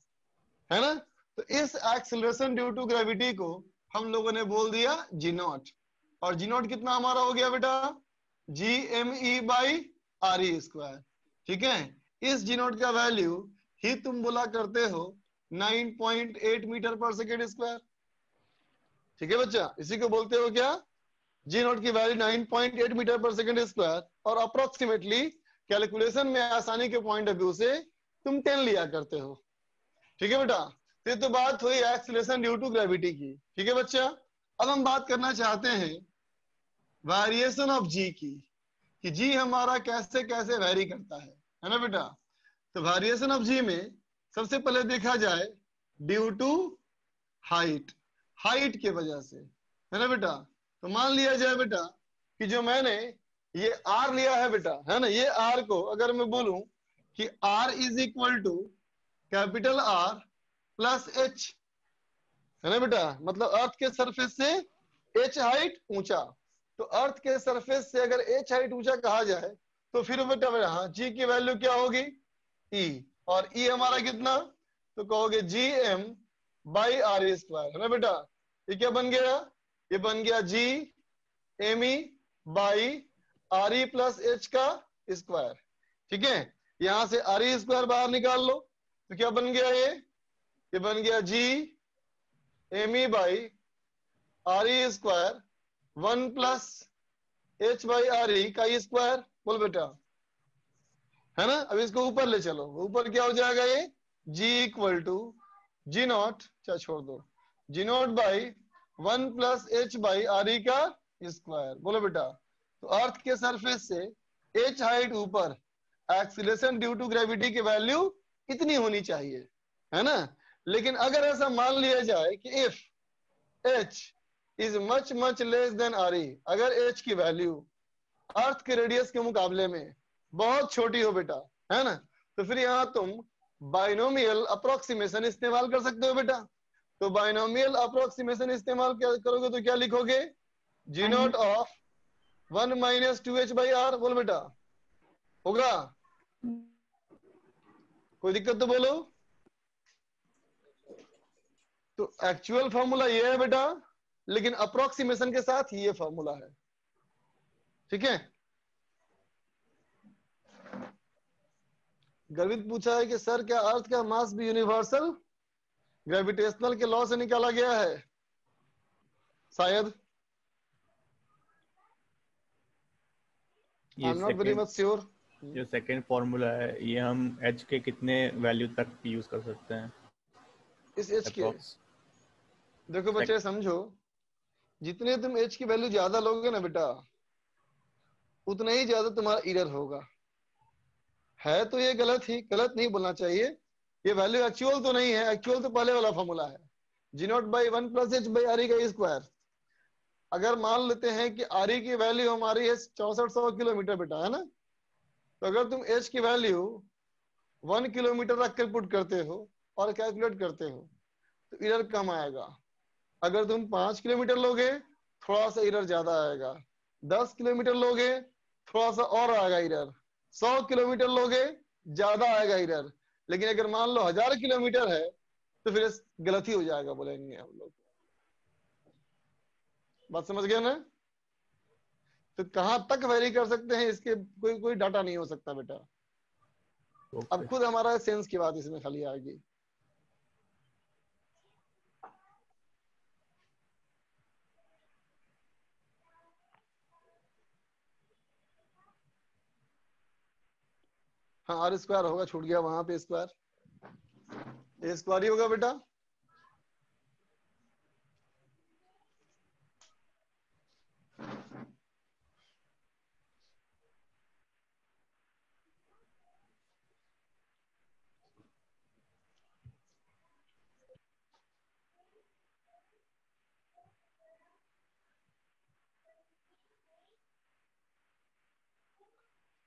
है ना। तो इस एक्सीलरेशन ड्यू टू ग्रेविटी को हम लोगों ने बोल दिया जी नॉट, और जी नॉट कितना हमारा हो गया बेटा? G M E by R E square, ठीक है। इस जी नॉट का वैल्यू ही तुम बोला करते हो 9.8 मीटर पर सेकेंड स्क्वायर, ठीक है बच्चा, इसी को बोलते हो क्या? जी नॉट की वैल्यू 9.8 मीटर पर सेकेंड स्क्वायर, और अप्रोक्सीमेटली कैलकुलेशन में आसानी के पॉइंट ऑफ व्यू से तुम 10 लिया करते हो, ठीक है बेटा। तो ये तो बात हुई एक्सीलरेशन ड्यू टू ग्रेविटी की, ठीक है बच्चा। अब हम बात करना चाहते हैं वेरिएशन ऑफ जी की, कि जी हमारा कैसे कैसे वेरी करता है ना बेटा। तो वेरिएशन ऑफ जी में सबसे पहले देखा जाए ड्यू टू हाइट, हाइट की वजह से, है ना बेटा। तो मान लिया जाए बेटा कि जो मैंने ये आर लिया है बेटा, है ना, ये आर को अगर मैं बोलूं कि R is equal to capital R plus H, है ना बेटा, मतलब अर्थ के सरफेस से एच हाइट ऊंचा। तो अर्थ के सरफेस से अगर एच हाइट ऊंचा कहा जाए तो फिर बेटा हाँ जी की वैल्यू क्या होगी? ई, और ई हमारा कितना? तो कहोगे G M by R E square, है ना बेटा। ये क्या बन गया? ये बन गया G M E by R E plus H का स्क्वायर, ठीक है। यहां से आर ई स्क्वायर बाहर निकाल लो, तो क्या बन गया? ये बन गया G M E by R E square 1 plus H by R E का स्क्वायर, बोल बेटा, है ना। अब इसको ऊपर ले चलो, ऊपर क्या हो जाएगा? ये G equal to ji naught, क्या छोड़ दो, G naught by 1 plus H by R E का स्क्वायर, बोलो बेटा। तो अर्थ के सरफेस से एच हाइट ऊपर, एक्सीलरेशन ड्यू टू ग्रेविटी की वैल्यू इतनी होनी चाहिए, है ना। लेकिन अगर ऐसा मान लिया जाए कि if H is much much less than R E, अगर एच की वैल्यू अर्थ के रेडियस के मुकाबले में बहुत छोटी हो बेटा, है ना, तो फिर यहाँ तुम बाइनोमियल अप्रोक्सीमेशन इस्तेमाल कर सकते हो बेटा। तो बाइनोमियल अप्रोक्सीमेशन इस्तेमाल करोगे तो क्या लिखोगे? G naught of 1 minus 2h by r, बोल बेटा, होगा? कोई दिक्कत तो बोलो। तो एक्चुअल फॉर्मूला ये है बेटा, लेकिन अप्रोक्सीमेशन के साथ ये फॉर्मूला है। ठीक है, गर्वित पूछा है कि सर क्या अर्थ का मास भी यूनिवर्सल ग्रेविटेशनल के लॉ से निकाला गया है? शायद, I am not very much sure. जो सेकंड फॉर्मूला है ये हम h के कितने वैल्यू तक यूज कर सकते हैं? इस h के देखो बच्चे समझो, जितने तुम h की वैल्यू ज्यादा लोगे ना बेटा, उतना ही ज्यादा तुम्हारा एरर होगा। है तो ये गलत नहीं बोलना चाहिए। ये वैल्यू एक्चुअल तो नहीं है, एक्चुअल तो पहले वाला फॉर्मूला है, g0/1 + h / re का स्क्वायर। अगर मान लेते हैं कि re की वैल्यू हमारी है 6400 किलोमीटर बेटा, है ना, तो अगर तुम h की वैल्यू 1 किलोमीटर रख कर पुट करते हो और कैलकुलेट करते हो तो एरर कम आएगा। अगर तुम 5 किलोमीटर लोगे थोड़ा सा एरर ज्यादा आएगा, 10 किलोमीटर लोगे थोड़ा सा और आएगा एरर, 100 किलोमीटर लोगे ज्यादा आएगा एरर, लेकिन अगर मान लो 1000 किलोमीटर है तो फिर गलत ही हो जाएगा बोलेंगे हम लोग। बात समझ गए ना? तो कहां तक वेरी कर सकते हैं इसके कोई डाटा नहीं हो सकता बेटा। अब खुद हमारा सेंस की बात इसमें खाली आएगी। हाँ, आर स्क्वायर होगा, छूट गया वहां पे स्क्वायर, ए स्क्वायर ही होगा बेटा।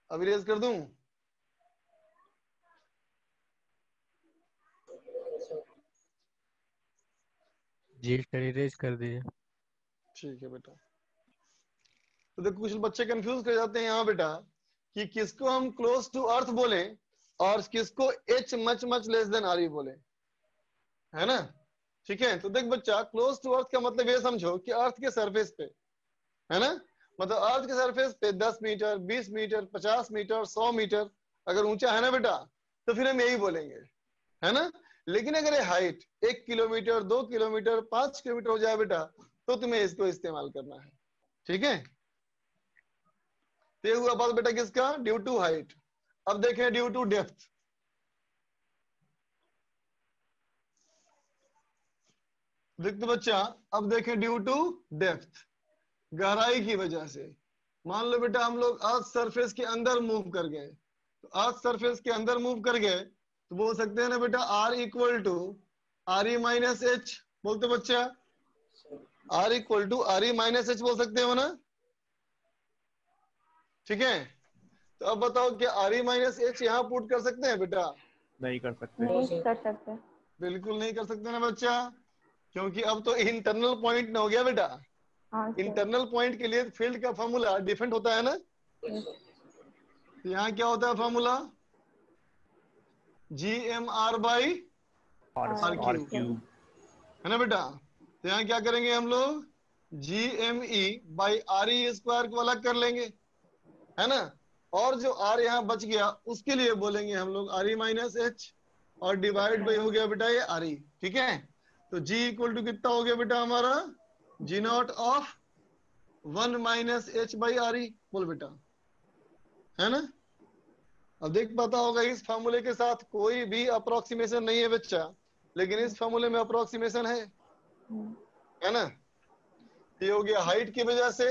अभी रेज कर दूं? जी स्टडी रेज कर दीजिए। ठीक है बेटा। तो देखो कुछ बच्चे कंफ्यूज कर जाते हैं यहाँ बेटा कि किसको हम क्लोज टू अर्थ बोले और किसको H much less than R बोले, है ना। ठीक है, तो देख बच्चा, क्लोज टू अर्थ का मतलब ये समझो कि अर्थ के सरफेस पे, है ना, मतलब अर्थ के सरफेस पे 10 मीटर 20 मीटर 50 मीटर 100 मीटर अगर ऊंचा है ना बेटा, तो फिर हम यही बोलेंगे, है ना। लेकिन अगर ये हाइट 1 किलोमीटर 2 किलोमीटर 5 किलोमीटर हो जाए बेटा, तो तुम्हें इसको इस्तेमाल करना है। ठीक है, तो ये हुआ बात बेटा किसका, ड्यू टू हाइट। अब देखें ड्यू टू डेप्थ। देखते बच्चा, अब देखें ड्यू टू डेप्थ, गहराई की वजह से। मान लो बेटा हम लोग अर्थ सरफेस के अंदर मूव कर गए, तो अर्थ सरफेस के अंदर मूव कर गए तो बोल सकते हैं ना बेटा R = RE-H। बोलते बच्चा R = RE-H बोल सकते हो ना। ठीक है, तो अब बताओ क्या RE-H यहाँ पुट कर सकते हैं बेटा? नहीं कर सकते। नहीं कर सकते। बिल्कुल नहीं कर सकते ना बच्चा, क्योंकि अब तो इंटरनल पॉइंट ना हो गया बेटा। हाँ सर। इंटरनल पॉइंट के लिए फील्ड का फॉर्मूला डिफरेंट होता है ना। तो यहाँ क्या होता है फॉर्मूला, GMR/R³ है ना बेटा। तो यहाँ क्या करेंगे हम लोग, GME/RE² को अलग कर लेंगे, है ना, और जो R यहाँ बच गया उसके लिए बोलेंगे हम लोग RE-H और डिवाइड बाई हो गया बेटा ये RE। ठीक है, तो G = कितना हो गया बेटा हमारा, G0 ऑफ 1 - H/RE। बोल बेटा, है ना। अब देख पाता होगा इस फार्मूले के साथ कोई भी अप्रोक्सीमेशन नहीं है बच्चा, लेकिन इस फार्मूले में अप्रोक्सीमेशन है ना। ये हो गया हाइट की वजह से,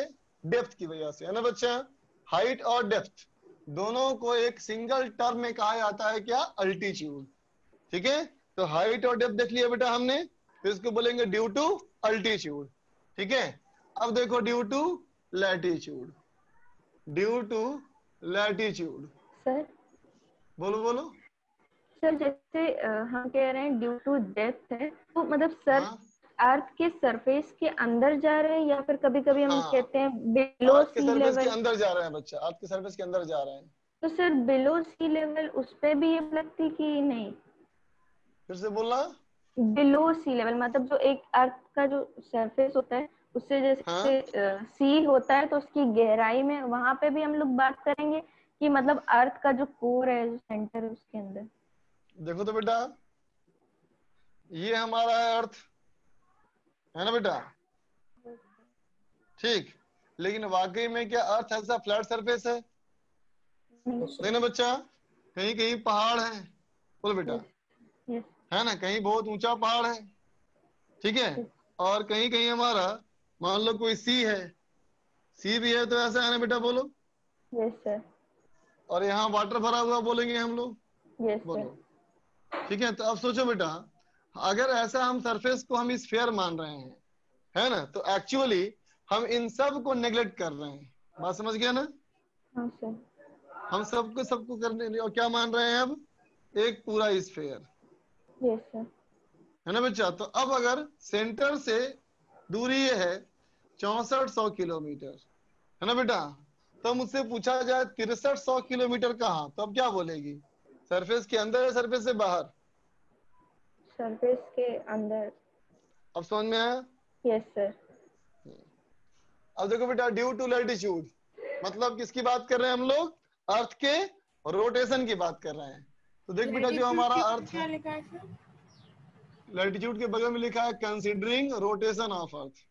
डेप्थ की वजह से, है ना बच्चा। हाइट और डेप्थ दोनों को एक सिंगल टर्म में कहा जाता है क्या, अल्टीट्यूड। ठीक है, तो हाइट और डेप्थ देख लिया बेटा हमने, तो इसको बोलेंगे ड्यू टू अल्टीट्यूड। ठीक है, अब देखो due to latitude. Due to latitude, sir बोलो। सर जैसे हम कह रहे हैं ड्यू टू डेप्थ है, तो मतलब सर अर्थ के सरफेस के अंदर जा रहे हैं या फिर कभी कभी हम कहते हैं बिलो अर्थ के सी सरफेस के लेवल। अंदर जा रहे हैं बच्चा, अर्थ के सरफेस के अंदर जा रहे हैं। तो सर बिलो सी लेवल उस पे भी ये लगती कि नहीं? फिर से बोलना, बिलो सी लेवल, मतलब जो एक अर्थ का जो सरफेस होता है उससे हाँ जैसे सी होता है, तो उसकी गहराई में वहां पे भी हम लोग बात करेंगे कि मतलब अर्थ का जो कोर है, जो सेंटर है उसके अंदर। देखो तो बेटा, ये हमारा है अर्थ, है ना बेटा? ठीक, लेकिन वाकई में क्या अर्थ ऐसा फ्लैट सरफेस है? नहीं ना बच्चा, कहीं कहीं पहाड़ है, बोलो बेटा, यस है ना? कहीं बहुत ऊंचा पहाड़ है, ठीक है, और कहीं कहीं हमारा मान लो कोई सी है, सी भी है, तो ऐसा है ना बेटा, बोलो। Yes sir. और यहाँ वाटर भरा हुआ बोलेंगे हम लोग, यस सर। बोलो। ठीक है, तो अब सोचो बेटा, अगर ऐसा हम सरफेस को हम स्फीयर मान रहे हैं, है ना, तो एक्चुअली हम इन सब को नेग्लेक्ट कर रहे हैं। बात समझ गया ना? हाँ सर। हम सबको करने और क्या मान रहे हैं अब? एक पूरा स्फीयर, यस सर। है ना बच्चा? तो अब अगर सेंटर से दूरी ये है 6400 किलोमीटर, है ना बेटा? तो मुझसे पूछा जाए 6300 किलोमीटर कहाँ, तो अब क्या बोलेगी? सरफेस के अंदर है, सरफेस से बाहर? सरफेस के अंदर। अब समझ में आया? Yes sir. अब देखो बेटा, ड्यू टू लैटिट्यूड मतलब किसकी बात कर रहे हैं हम लोग? अर्थ के रोटेशन की बात कर रहे हैं। तो देख बेटा, जो लैटिट्यूड हमारा के अर्थ क्या है, लिखा है सर? लैटिट्यूड के बगल में लिखा है कंसीडरिंग रोटेशन ऑफ अर्थ।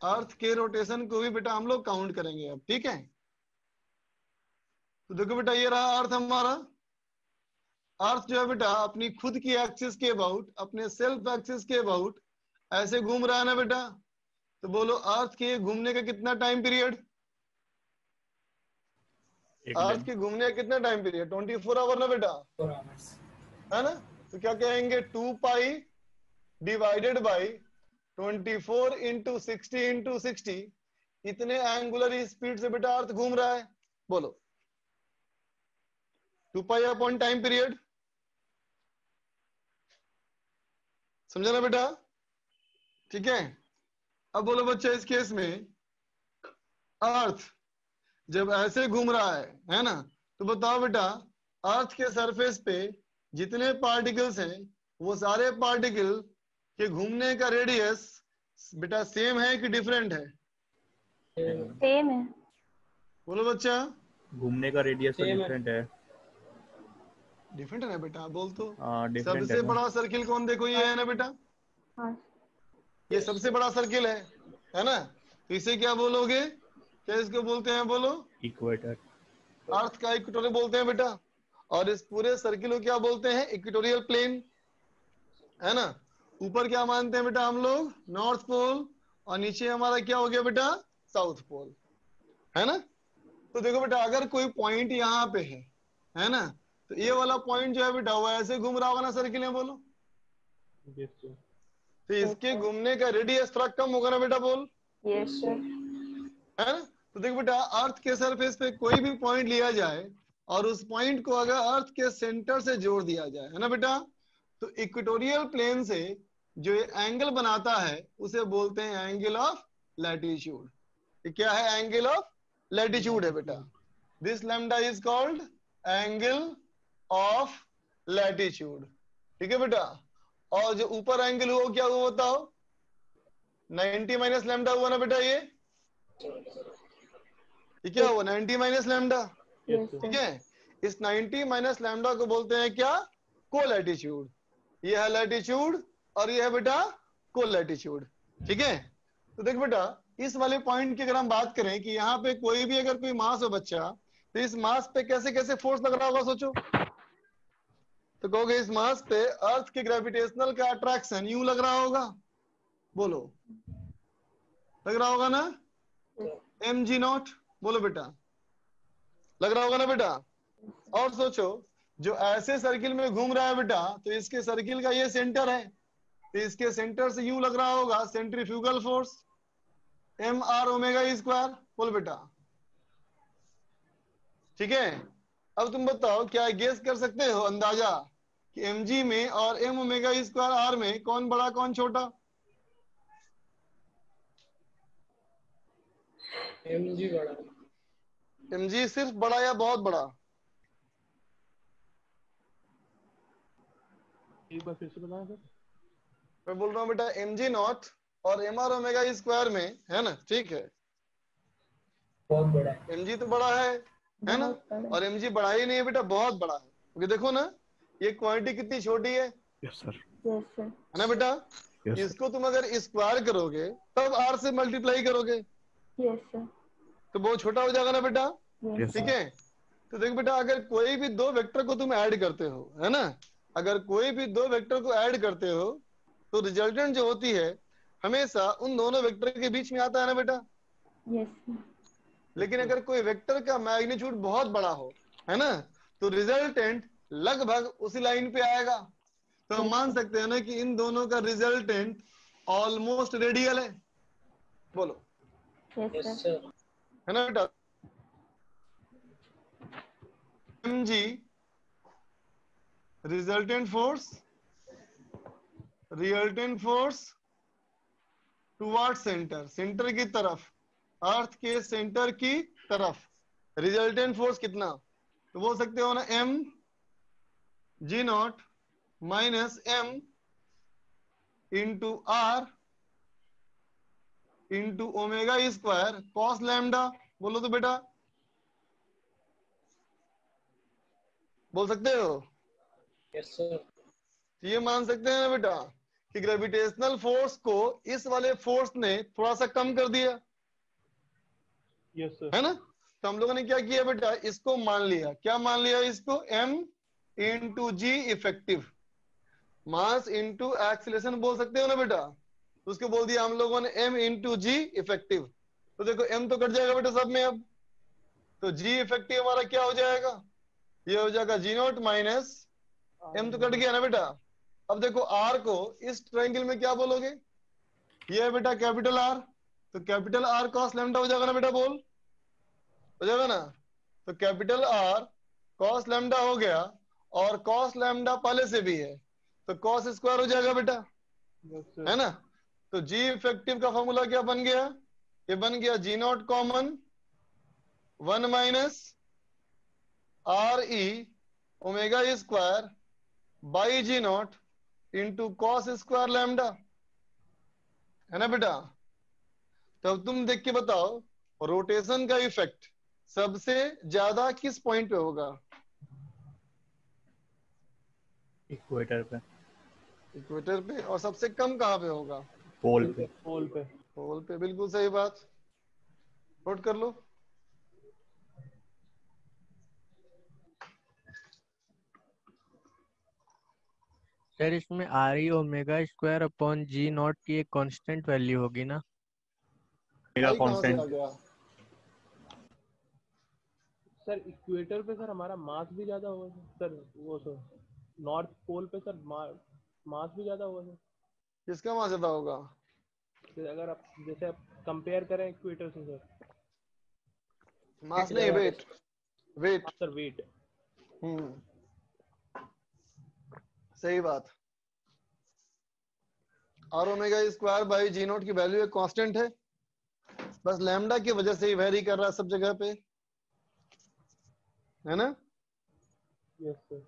अर्थ के रोटेशन को भी बेटा हम लोग काउंट करेंगे अब, ठीक है? तो देखो बेटा, ये रहा अर्थ हमारा। अर्थ जो है बेटा अपनी खुद की एक्सिस के अबाउट, अपने सेल्फ एक्सिस के अबाउट ऐसे घूम रहा है ना बेटा? तो बोलो, अर्थ के घूमने का कितना टाइम पीरियड? एक अर्थ दिन। के घूमने का कितना टाइम पीरियड? 24 आवर ना बेटा, 4 hours। है ना? तो क्या कहेंगे, 2 पाई डिवाइडेड बाई 24 इंटू 60 इंटू 60, इतने एंगुलर स्पीड से बेटा अर्थ घूम रहा है। बोलो, 2 पाई अपॉन टाइम पीरियड, समझा ना बेटा? ठीक है, अब बोलो बच्चा, इस केस में अर्थ जब ऐसे घूम रहा है ना, तो बताओ बेटा, अर्थ के सरफेस पे जितने पार्टिकल्स हैं, वो सारे पार्टिकल के घूमने का रेडियस बेटा सेम है कि डिफरेंट है? सेम है। बोलो बच्चा। घूमने का रेडियस तो Same है। डिफरेंट है। डिफरेंट है ना बेटा, बोल तो। हाँ डिफरेंट है सबसे ना। बड़ा सर्किल कौन, देखो ये है ना बेटा, हाँ। ये सबसे बड़ा सर्किल है ना? तो इसे क्या बोलोगे? क्या इसको बोलते हैं, बोलो? इक्वेटर। अर्थ का इक्वेटोरियल बोलते हैं बेटा। और इस पूरे सर्किल को क्या बोलते हैं? इक्वेटोरियल प्लेन, है ना? ऊपर क्या मानते हैं बेटा हम लोग? नॉर्थ पोल, और नीचे हमारा क्या हो गया बेटा? साउथ पोल, है ना? तो देखो बेटा, अगर कोई पॉइंट यहाँ पे है ना, तो ये वाला पॉइंट जो है बेटा वो ऐसे घूम रहा होगा ना सर्किल में, बोलो। Yes sir. तो इसके घूमने का रेडियस थोड़ा कम होगा ना बेटा, बोल, यस सर। है ना? तो देखो बेटा, अर्थ के सरफेस पे कोई भी पॉइंट लिया जाए और उस पॉइंट को अगर अर्थ के सेंटर से जोड़ दिया जाए, है ना बेटा, तो इक्वेटोरियल प्लेन से जो ये एंगल बनाता है उसे बोलते हैं एंगल ऑफ लैटिट्यूड। ये क्या है? एंगल ऑफ लैटिट्यूड है बेटा। This lambda is called angle of latitude, ठीक है बेटा? और जो ऊपर एंगल हुआ क्या हुआ बताओ? 90 माइनस लैम्डा हुआ ना बेटा? ये क्या हुआ? 90 माइनस लैम्डा, यस ठीक सर। है? इस 90 माइनस लैम्डा को बोलते हैं क्या? कोलैटिट्यूड। ये है लैटिट्यूड और ये है बेटा कोलैटिट्यूड, ठीक है? तो देख बेटा, इस वाले पॉइंट की अगर हम बात करें कि यहाँ पे कोई भी अगर कोई मास हो बच्चा, तो इस मास पे कैसे कैसे फोर्स लग रहा होगा, सोचो। तो कहोगे इस मास पे अर्थ के ग्रेविटेशनल का अट्रैक्शन यूं लग रहा होगा, बोलो, लग रहा होगा ना? mg0, बोलो बेटा, लग रहा होगा ना बेटा? और सोचो, जो ऐसे सर्किल में घूम रहा है बेटा, तो इसके सर्किल का ये सेंटर है, तो इसके सेंटर से यूं लग रहा होगा सेंट्रीफ्यूगल फोर्स mr⍵², बोल बेटा, ठीक है? अब तुम बताओ, क्या गेस कर सकते हो अंदाजा कि mg में और m⍵²r में कौन बड़ा कौन छोटा? mg बड़ा। mg सिर्फ बड़ा या बहुत बड़ा? एक बार फिर से बताएं सर। मैं बोल रहा हूँ बेटा एम जी नॉट और एम आर ओमेगा स्क्वायर में, है ना, ठीक है, बहुत बड़ा है। एम जी तो बड़ा है ना, बहुत बड़ा। और एम जी बड़ा ही नहीं है बेटा, बहुत बड़ा है, क्योंकि देखो ना ये क्वांटिटी कितनी छोटी है यस सर। Yes sir. है ना बेटा। Yes sir. इसको तुम अगर स्क्वायर करोगे तब आर से मल्टीप्लाई करोगे यस सर। तो बहुत छोटा हो जाएगा ना बेटा, यस ठीक सर। है। तो देख बेटा अगर कोई भी दो वेक्टर को तुम ऐड करते हो, है ना, अगर कोई भी दो वेक्टर को ऐड करते हो तो रिजल्टेंट जो होती है हमेशा उन दोनों वेक्टर के बीच में आता है ना बेटा। Yes sir. लेकिन अगर कोई वेक्टर का मैग्नीट्यूड बहुत बड़ा हो, है ना, तो रिजल्टेंट लगभग उसी लाइन पे आएगा। तो हम मान सकते हैं ना कि इन दोनों का रिजल्टेंट ऑलमोस्ट रेडियल है। बोलो यस यस सर। सर। है ना बेटा। M G resultant force toward centre, centre की तरफ, अर्थ के सेंटर की तरफ रिजल्टेंट फोर्स कितना, तो बोल सकते हो ना M G naught minus M into R into omega square cos lambda. बोलो तो बेटा, बोल सकते हो। Yes sir. ये मान सकते हैं ना बेटा कि ग्रेविटेशनल फोर्स को इस वाले फोर्स ने थोड़ा सा कम कर दिया, यस सर। है ना। तो हम लोगों ने क्या किया बेटा, इसको मान लिया, क्या मान लिया इसको, एम इंटू जी इफेक्टिव, मास इंटू एक्सीलरेशन बोल सकते हो ना बेटा। तो उसको बोल दिया हम लोगों ने एम इंटू जी इफेक्टिव। तो देखो एम तो कट जाएगा बेटा सब में अब, तो जी इफेक्टिव हमारा क्या हो जाएगा, ये हो जाएगा जी नॉट माइनस एम तो कट गया ना बेटा। अब देखो आर को इस ट्रायंगल में क्या बोलोगे, ये है बेटा कैपिटल आर, तो कैपिटल आर कॉस लैम्डा हो जाएगा ना बेटा, बोल हो जाएगा ना। तो कैपिटल आर कॉस लैम्डा हो गया, और कॉस लैम्डा पहले से भी है तो कॉस स्क्वायर हो जाएगा बेटा, यस है सर। ना। तो जी इफेक्टिव का फॉर्मूला क्या बन गया, ये बन गया g naught common 1 minus r E omega square by ji naught into cos square lambda, है ना बेटा। तो अब तुम देख के बताओ रोटेशन का इफेक्ट सबसे ज्यादा किस पॉइंट पे होगा, इक्वेटर पे। इक्वेटर पे, और सबसे कम कहाँ पे होगा, पोल पे। पोल पे। पोल पे, बिल्कुल सही बात, नोट कर लो। सर इसमें आर ई omega square upon G naught की एक कांस्टेंट वैल्यू होगी ना। मेगा आई कहाँ से आ कांस्टेंट। गया, सर इक्वेटर पे सर हमारा मास भी ज्यादा होगा सर, वो सर नॉर्थ पोल पे सर मास भी ज्यादा होगा सर। किसका वहां ज्यादा होगा, तो अगर आप जैसे आप कंपेयर करें इक्वेटर से सर। मास नहीं, वेट, वेट, हाँ सर वेट। सही बात। R omega square by ji naught की वैल्यू एक कांस्टेंट है, बस लैम्डा की वजह से ही वेरी कर रहा है सब जगह पे, है ना। Yes sir.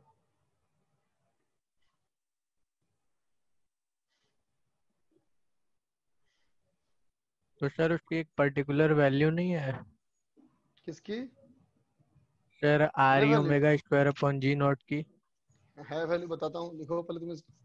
तो सर उसकी एक पर्टिकुलर वैल्यू नहीं है। किसकी, सर आर है E value, omega square upon G naught की। है वैल्यू, बताता हूँ, लिखो पहले तुम इसको।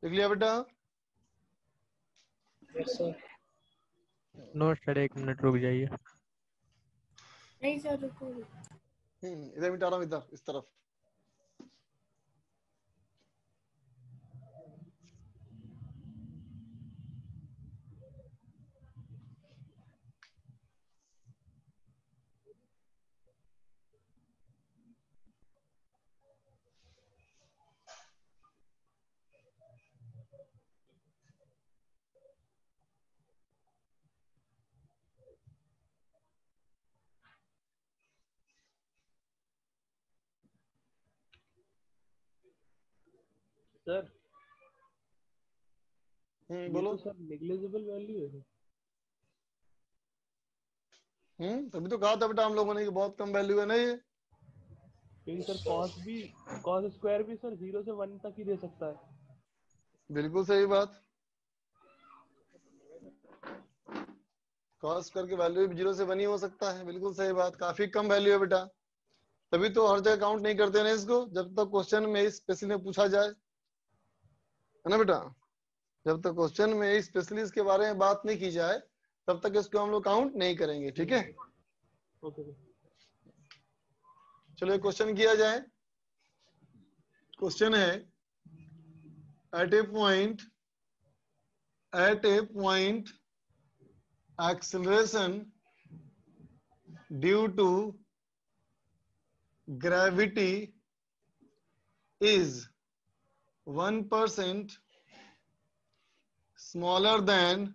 लिख लिया बेटा? Yes sir. No sir, 1 minute रुक जाइए। नहीं सर रुको। इधर मिटा रहा हूँ, इधर इस तरफ। सर ये बोलो। तो सर नेग्लिजिबल वैल्यू है। तभी तो कहा था बेटा हम लोगों ने कि बहुत कम वैल्यू है ना ये। क्योंकि सर कॉस स्क्वायर भी सर 0 से 1 तक ही दे सकता है। बिल्कुल सही बात। कॉस करके वैल्यू भी 0 से 1 ही हो सकता है, बिल्कुल सही बात। काफी कम वैल्यू है बेटा, तभी तो हर जगह काउंट नहीं करते ना इसको, जब तक क्वेश्चन में स्पेशली में पूछा जाए, है ना बेटा? जब तक क्वेश्चन में स्पेशली इसके बारे में बात नहीं की जाए तब तक इसको हम लोग काउंट नहीं करेंगे, ठीक है? Okay sir. चलो एक क्वेश्चन किया जाए। क्वेश्चन है at a point acceleration due to gravity is 1% smaller than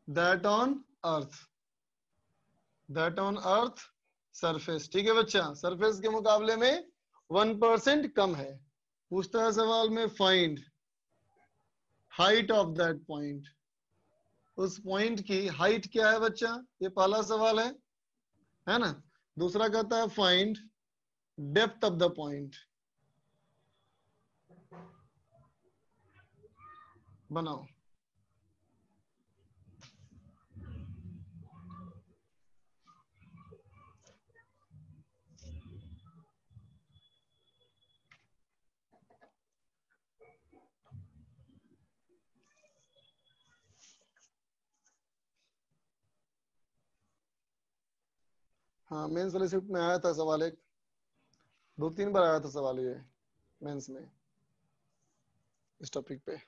that on earth surface। ठीक है बच्चा, सरफेस के मुकाबले में 1% कम है। पूछता है सवाल में find height of that point. उस पॉइंट की हाइट क्या है बच्चा? ये पहला सवाल है ना? दूसरा कहता है find depth of the point. बनाओ। हाँ, मेंस वाले शिफ्ट में आया था सवाल, एक 2-3 बार आया था सवाल ये मेंस में इस टॉपिक पे।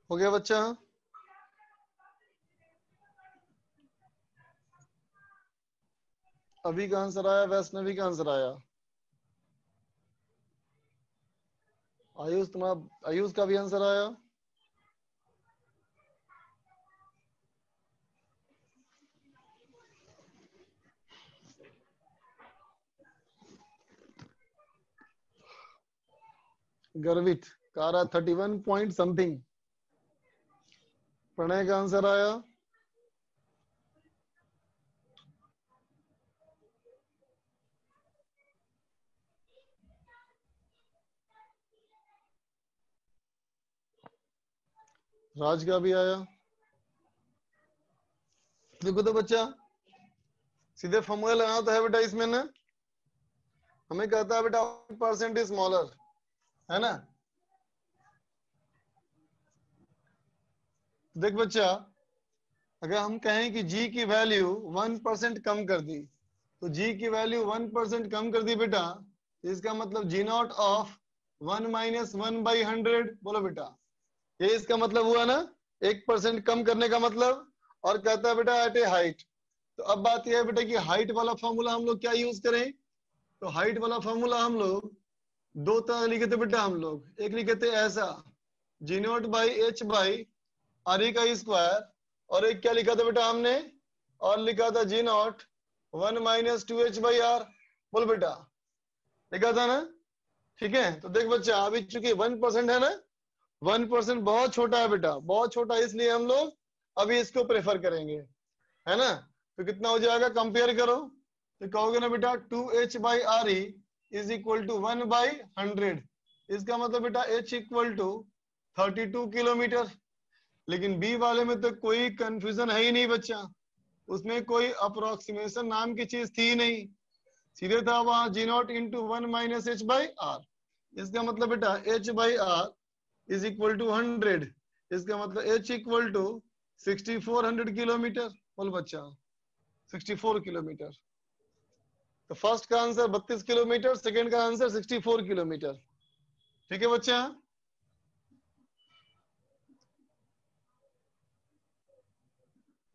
हो गया बच्चा? अभी का आंसर आया, वैष्णवी का आंसर आया। आयुष का भी आंसर आया। गर्वित कारा 31 पॉइंट समथिंग। प्रणय का आंसर आया राज का भी आया। देखो तो बच्चा सीधे फॉर्मूला लगाना तो है बेटा इसमें ना, हमें कहता है बेटा % स्मॉलर, है ना। देख बच्चा अगर हम कहें कि g की वैल्यू 1% कम कर दी, तो g की वैल्यू 1% कम कर दी बेटा, तो इसका मतलब g नॉट ऑफ 1 माइनस 1/100। बोलो बेटा, ये इसका मतलब हुआ ना, 1% कम करने का मतलब। और कहता है बेटा एट ए हाइट। तो अब बात यह है बेटा कि हाइट वाला फॉर्मूला हम लोग क्या यूज करें। तो हाइट वाला फॉर्मूला हम लोग दो तरह लिखे थे बेटा हम लोग, एक लिखे थे ऐसा g0/h/r का स्क्वायर, और एक क्या लिखा था बेटा हमने, और लिखा था g0 1 माइनस 2h/r। बोल बेटा, लिखा था ना, ठीक है। तो देख बच्चा अभी चूंकि 1% है ना, 1% बहुत छोटा है बेटा, बहुत छोटा, इसलिए हम लोग अभी इसको प्रेफर करेंगे, है ना। तो कितना हो जाएगा, कंपेयर करो तो कहोगे ना बेटा 2h/re इज इक्वल टू 1/100। इसका मतलब बेटा h इक्वल टू 32 किलोमीटर। लेकिन बी वाले में तो कोई कंफ्यूजन है ही नहीं बच्चा, उसमें कोई अप्रोक्सीमेशन नाम की चीज थी ही नहीं, सीधे था वहां g0 इंटू 1 माइनस h/r। इसका मतलब बेटा h/r इज इक्वल टू 100। इसका मतलब h इक्वल टू 6400 किलोमीटर। बोल बच्चा 64 किलोमीटर। तो फर्स्ट का आंसर 32 किलोमीटर, सेकंड का आंसर 64 किलोमीटर। ठीक है बच्चा।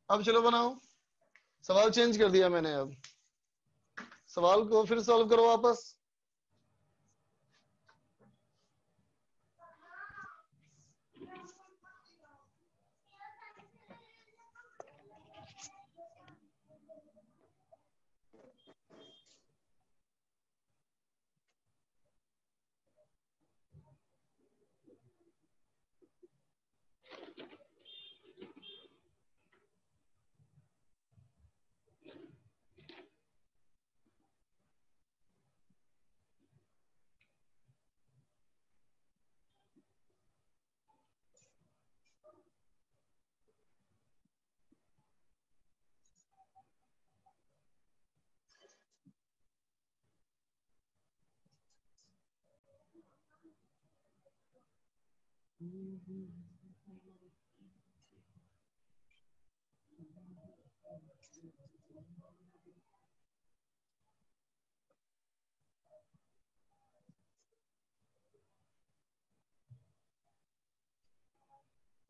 अब चलो बनाओ, सवाल चेंज कर दिया मैंने, अब सवाल को फिर सॉल्व करो वापस।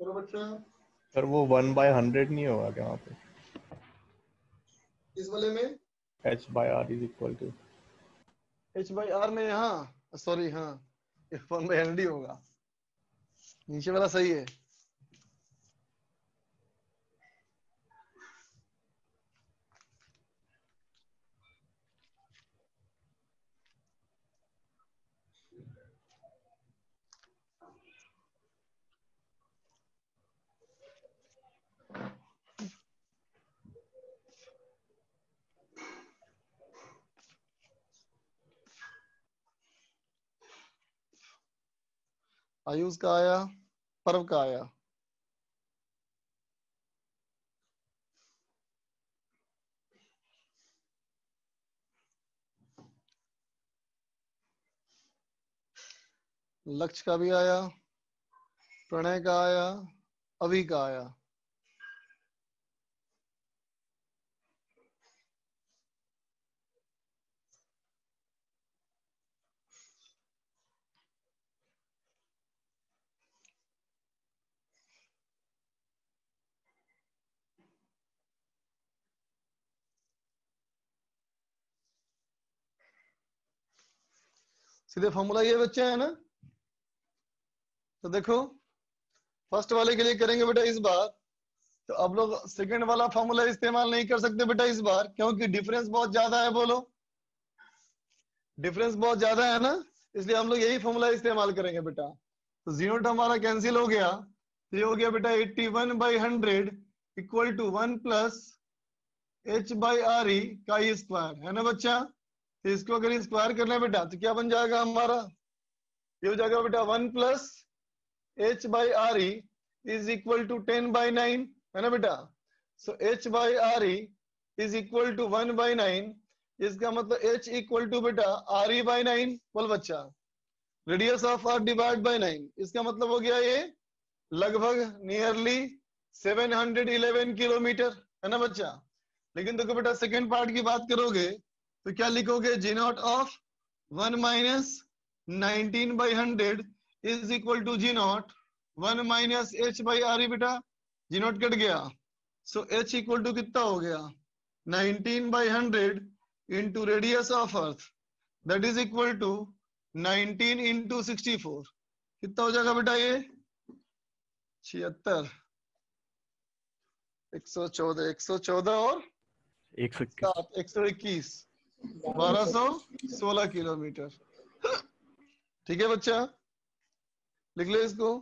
करो बच्चा। सर वो 1/100 नहीं होगा क्या वहाँ पे, इस वाले में h/r is equal to, h/r में, हाँ सॉरी, हाँ 1/100 होगा, नीचे वाला सही है। आयुष का आया, पर्व का आया। लक्ष्य का भी आया, प्रणय का आया, अभी का आया। सीधे फॉर्मूला ये बच्चे है ना। तो देखो फर्स्ट वाले के लिए करेंगे बेटा इस बार, तो अब लोग सेकंड वाला फॉर्मूला इस्तेमाल नहीं कर सकते बेटा इस बार, क्योंकि डिफरेंस बहुत ज्यादा है। बोलो डिफरेंस बहुत ज्यादा है ना, इसलिए हम लोग यही फॉर्मूला इस्तेमाल करेंगे बेटा। तो जी नॉट हमारा कैंसिल हो गया, तो ये हो गया बेटा 81/100 इक्वल टू 1 प्लस h/re का स्क्वायर, है ना बच्चा। तो इसको अगर स्क्वायर करना है बेटा तो क्या बन जाएगा हमारा, ये हो जाएगा बेटा 1 plus h/re is equal to 10/9, है ना बेटा। सो h/re इज इक्वल टू 1/9, इसका मतलब h इक्वल टू बेटा re/9। बोल बच्चा, radius of arc divide by 9, इसका मतलब हो गया ये लगभग नियरली 711 किलोमीटर, है ना बच्चा। लेकिन देखो बेटा सेकेंड पार्ट की बात करोगे तो क्या लिखोगे, g naught of 1 minus 19/100 is equal to ji naught 1 minus h/re बेटा, जी नॉट कट गया। सो h इक्वल टू कितना हो गया 19/100 into radius of earth, that is equal to 19 into 64, कितना हो जाएगा बेटा ये 76, 114 और 121। 121, 1216 किलोमीटर। ठीक है बच्चा, लिख ले इसको।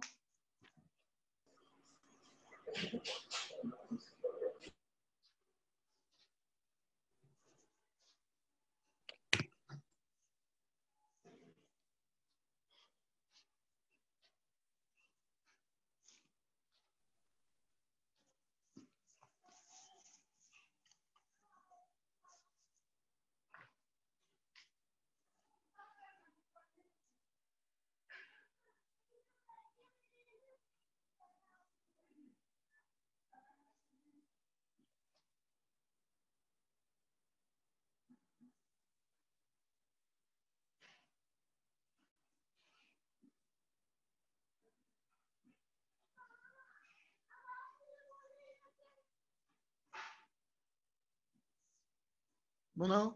बनाओ,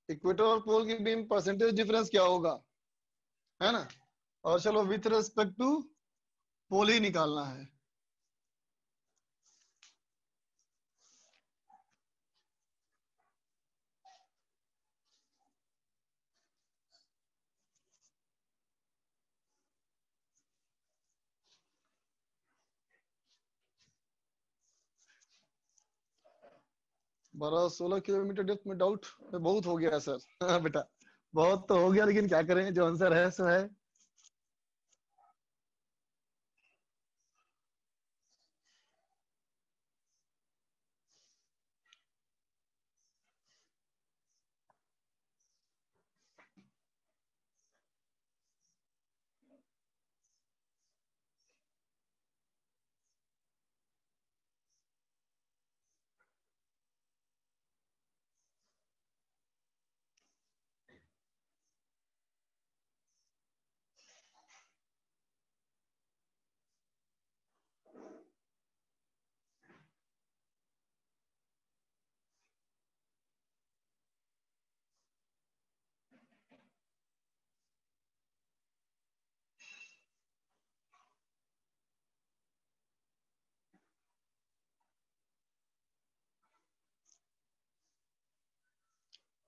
इक्वेटर और पोल के बीच परसेंटेज डिफरेंस क्या होगा, है ना। और चलो विथ रेस्पेक्ट टू पोल ही निकालना है। बारह 16 किलोमीटर डेप्थ में डाउट बहुत हो गया सर। हाँ बेटा बहुत तो हो गया, लेकिन क्या करें, जो आंसर है सो है।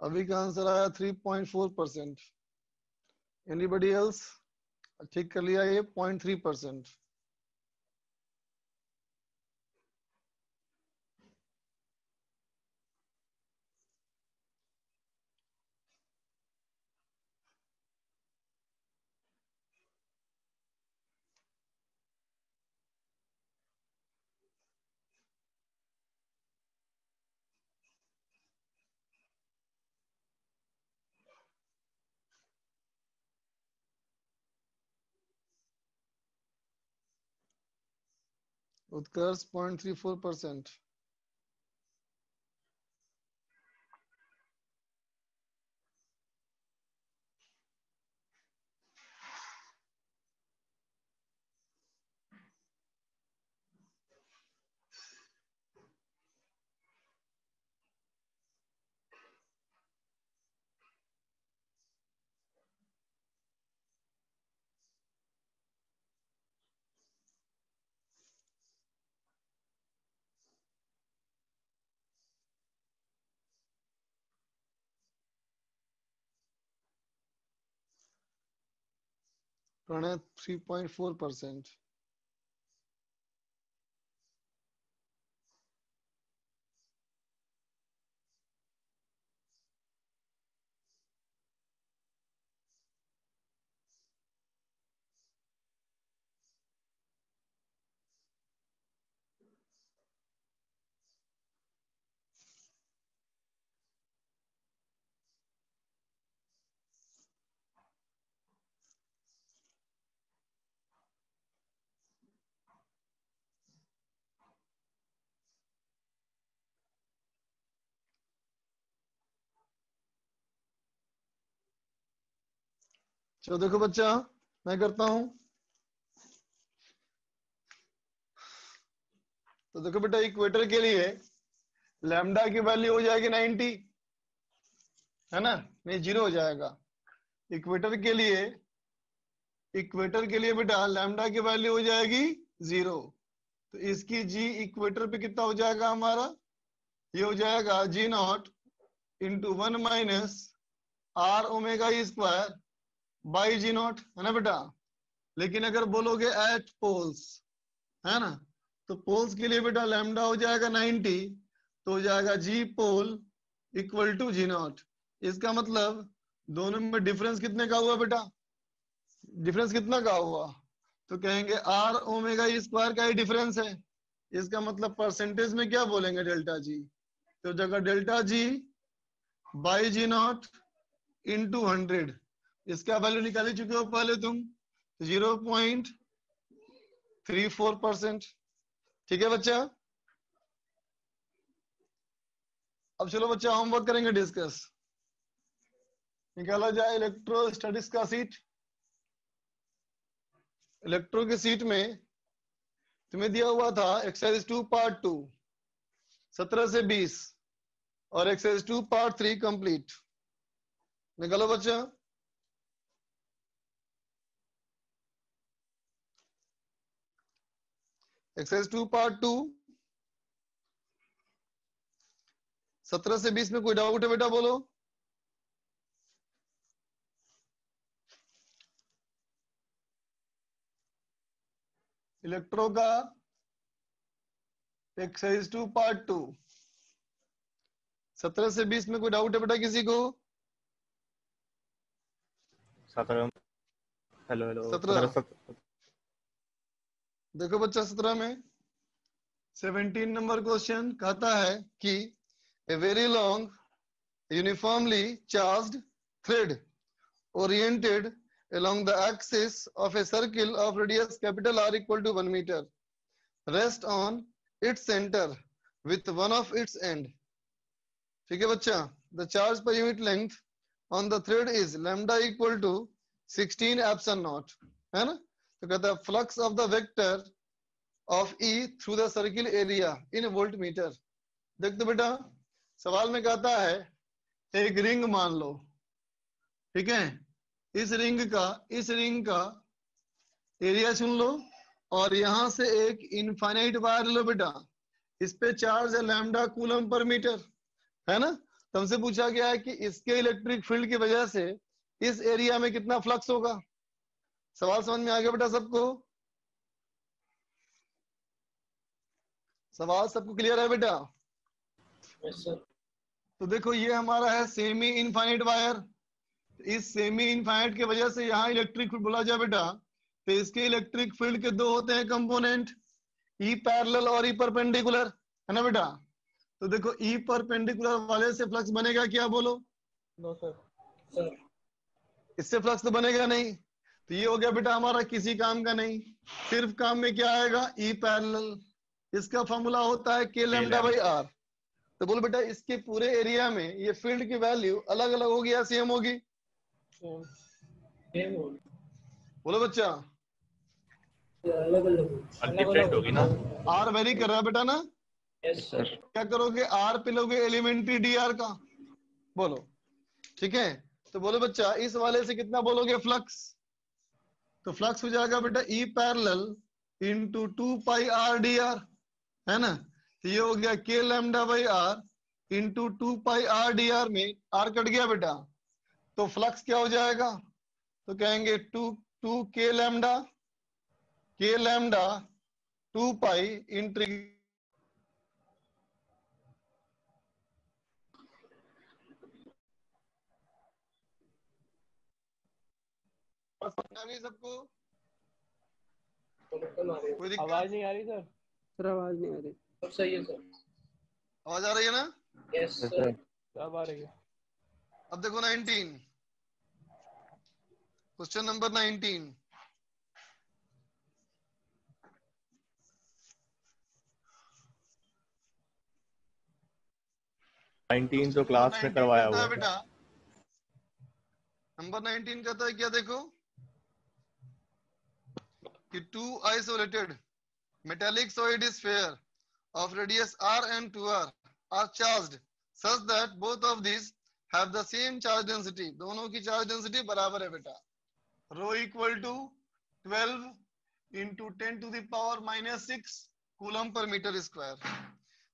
अभी का आंसर आया 3.4%। एनीबडी एल्स ठीक कर लिया, ये 0.3%। उत्कर्ष 0.34%। प्रणय 3.4%। चलो देखो बच्चा, मैं करता हूं। तो देखो बेटा, इक्वेटर के लिए लैम्डा की वैल्यू हो जाएगी 90, है ना, नहीं 0 हो जाएगा। इक्वेटर के लिए बेटा लैम्डा की वैल्यू हो जाएगी 0। तो इसकी जी इक्वेटर पे कितना हो जाएगा हमारा, ये हो जाएगा G0 into 1 minus R omega square by G0, है ना बेटा। लेकिन अगर बोलोगे एट पोल्स, है ना, तो पोल्स के लिए बेटा लैम्डा हो जाएगा 90, तो हो जाएगा जी पोल इक्वल टू G0। इसका मतलब दोनों में डिफरेंस कितने का हुआ बेटा, डिफरेंस कितना का हुआ, तो कहेंगे R ओमेगा स्क्वायर का ही डिफरेंस है। इसका मतलब परसेंटेज में क्या बोलेंगे, डेल्टा जी। तो जगह delta G by G0 into 100, इसका वैल्यू निकाल ही चुके हो पहले तुम, 0.34%। ठीक है बच्चा। अब चलो बच्चा होमवर्क करेंगे डिस्कस। निकाला जाए इलेक्ट्रोस्टैटिक्स का सीट। इलेक्ट्रो के सीट में तुम्हें दिया हुआ था एक्सरसाइज 2 पार्ट 2 17 से 20 और एक्सरसाइज 2 पार्ट 3 कंप्लीट। निकालो बच्चा। एक्सरसाइज 2 पार्ट 2 17 से 20 में कोई डाउट है बेटा, बोलो। इलेक्ट्रो का एक्सरसाइज 2 पार्ट 2 17 से 20 में कोई डाउट है बेटा किसी को? 17 हेलो हेलो 17 देखो बच्चा, 17 में 17 नंबर क्वेश्चन कहता है कि a very long uniformly charged thread oriented along the axis of a circle of radius capital R equal to 1 meter rest on its center with one of its end। ठीक है बच्चा। the charge per unit length on the thread is lambda equal to 16 epsilon naught, है ना। तो कहता है flux of the vector of E through the circle area in voltmeter। देख तो बेटा, सवाल में कहता है एक रिंग मान लो, ठीक है, इस रिंग का एरिया चुन लो और यहां से एक इनफाइनाइट वायर लो बेटा, इस पे चार्ज है लैम्डा कूलम पर मीटर, है ना। तुमसे पूछा गया है कि इसके इलेक्ट्रिक फील्ड की वजह से इस एरिया में कितना फ्लक्स होगा। सवाल समझ में आ गया बेटा सबको? सवाल सबको क्लियर है बेटा? Yes sir. तो देखो ये हमारा है सेमी इनफाइनाइट वायर। इस सेमी इनफाइनाइट की वजह से यहाँ इलेक्ट्रिक फील्ड बोला जाए बेटा, तो इसके इलेक्ट्रिक फील्ड के दो होते हैं कंपोनेंट, ई पैरेलल और ई परपेंडिकुलर, है ना बेटा। तो देखो ई परपेंडिकुलर वाले से फ्लक्स बनेगा क्या, बोलो? No sir. सर इससे फ्लक्स तो बनेगा नहीं। तो ये हो गया बेटा हमारा किसी काम का नहीं। सिर्फ काम में क्या आएगा, ई पैरेलल। इसका फॉर्मूला होता है के लैम्डा बाई आर। तो बोलो बेटा इसके पूरे एरिया में ये फील्ड की वैल्यू अलग अलग होगी या सेम होगी? सेम होगी। बोलो बच्चा। अलग अलग डिफरेंट होगी ना। आर वेरी कर रहा है बेटा ना। Yes sir. क्या करोगे, आर पे लोगे एलिमेंट्री डी आर का, बोलो। ठीक है, तो बोलो बच्चा इस वाले से कितना बोलोगे फ्लक्स, तो फ्लक्स हो जाएगा बेटा E parallel into 2 pi R D R, है ना। तो ये हो गया के lambda by R into 2 pi R D R में आर कट गया बेटा, तो फ्लक्स क्या हो जाएगा, तो कहेंगे 2 2k lambda 2 pi इंटीग्रेशन सबको कोई दिक्कत? आवाज नहीं आ रही सर। सर आवाज नहीं आ रही। सब सही है सर। आवाज आ रही है ना? Yes Yes, sir. sir. अब आ रही है। अब देखो 19, क्वेश्चन नंबर 19। तो क्लास में करवाया हुआ है बेटा। नंबर 19 कहता है क्या, देखो कि two isolated metallic solid sphere of radius r and 2r are charged such that both of these have the same charge density। दोनों की चार्ज डेंसिटी बराबर है बेटा। Rho equal to 12 into 10 to the power minus 6 coulomb per meter square।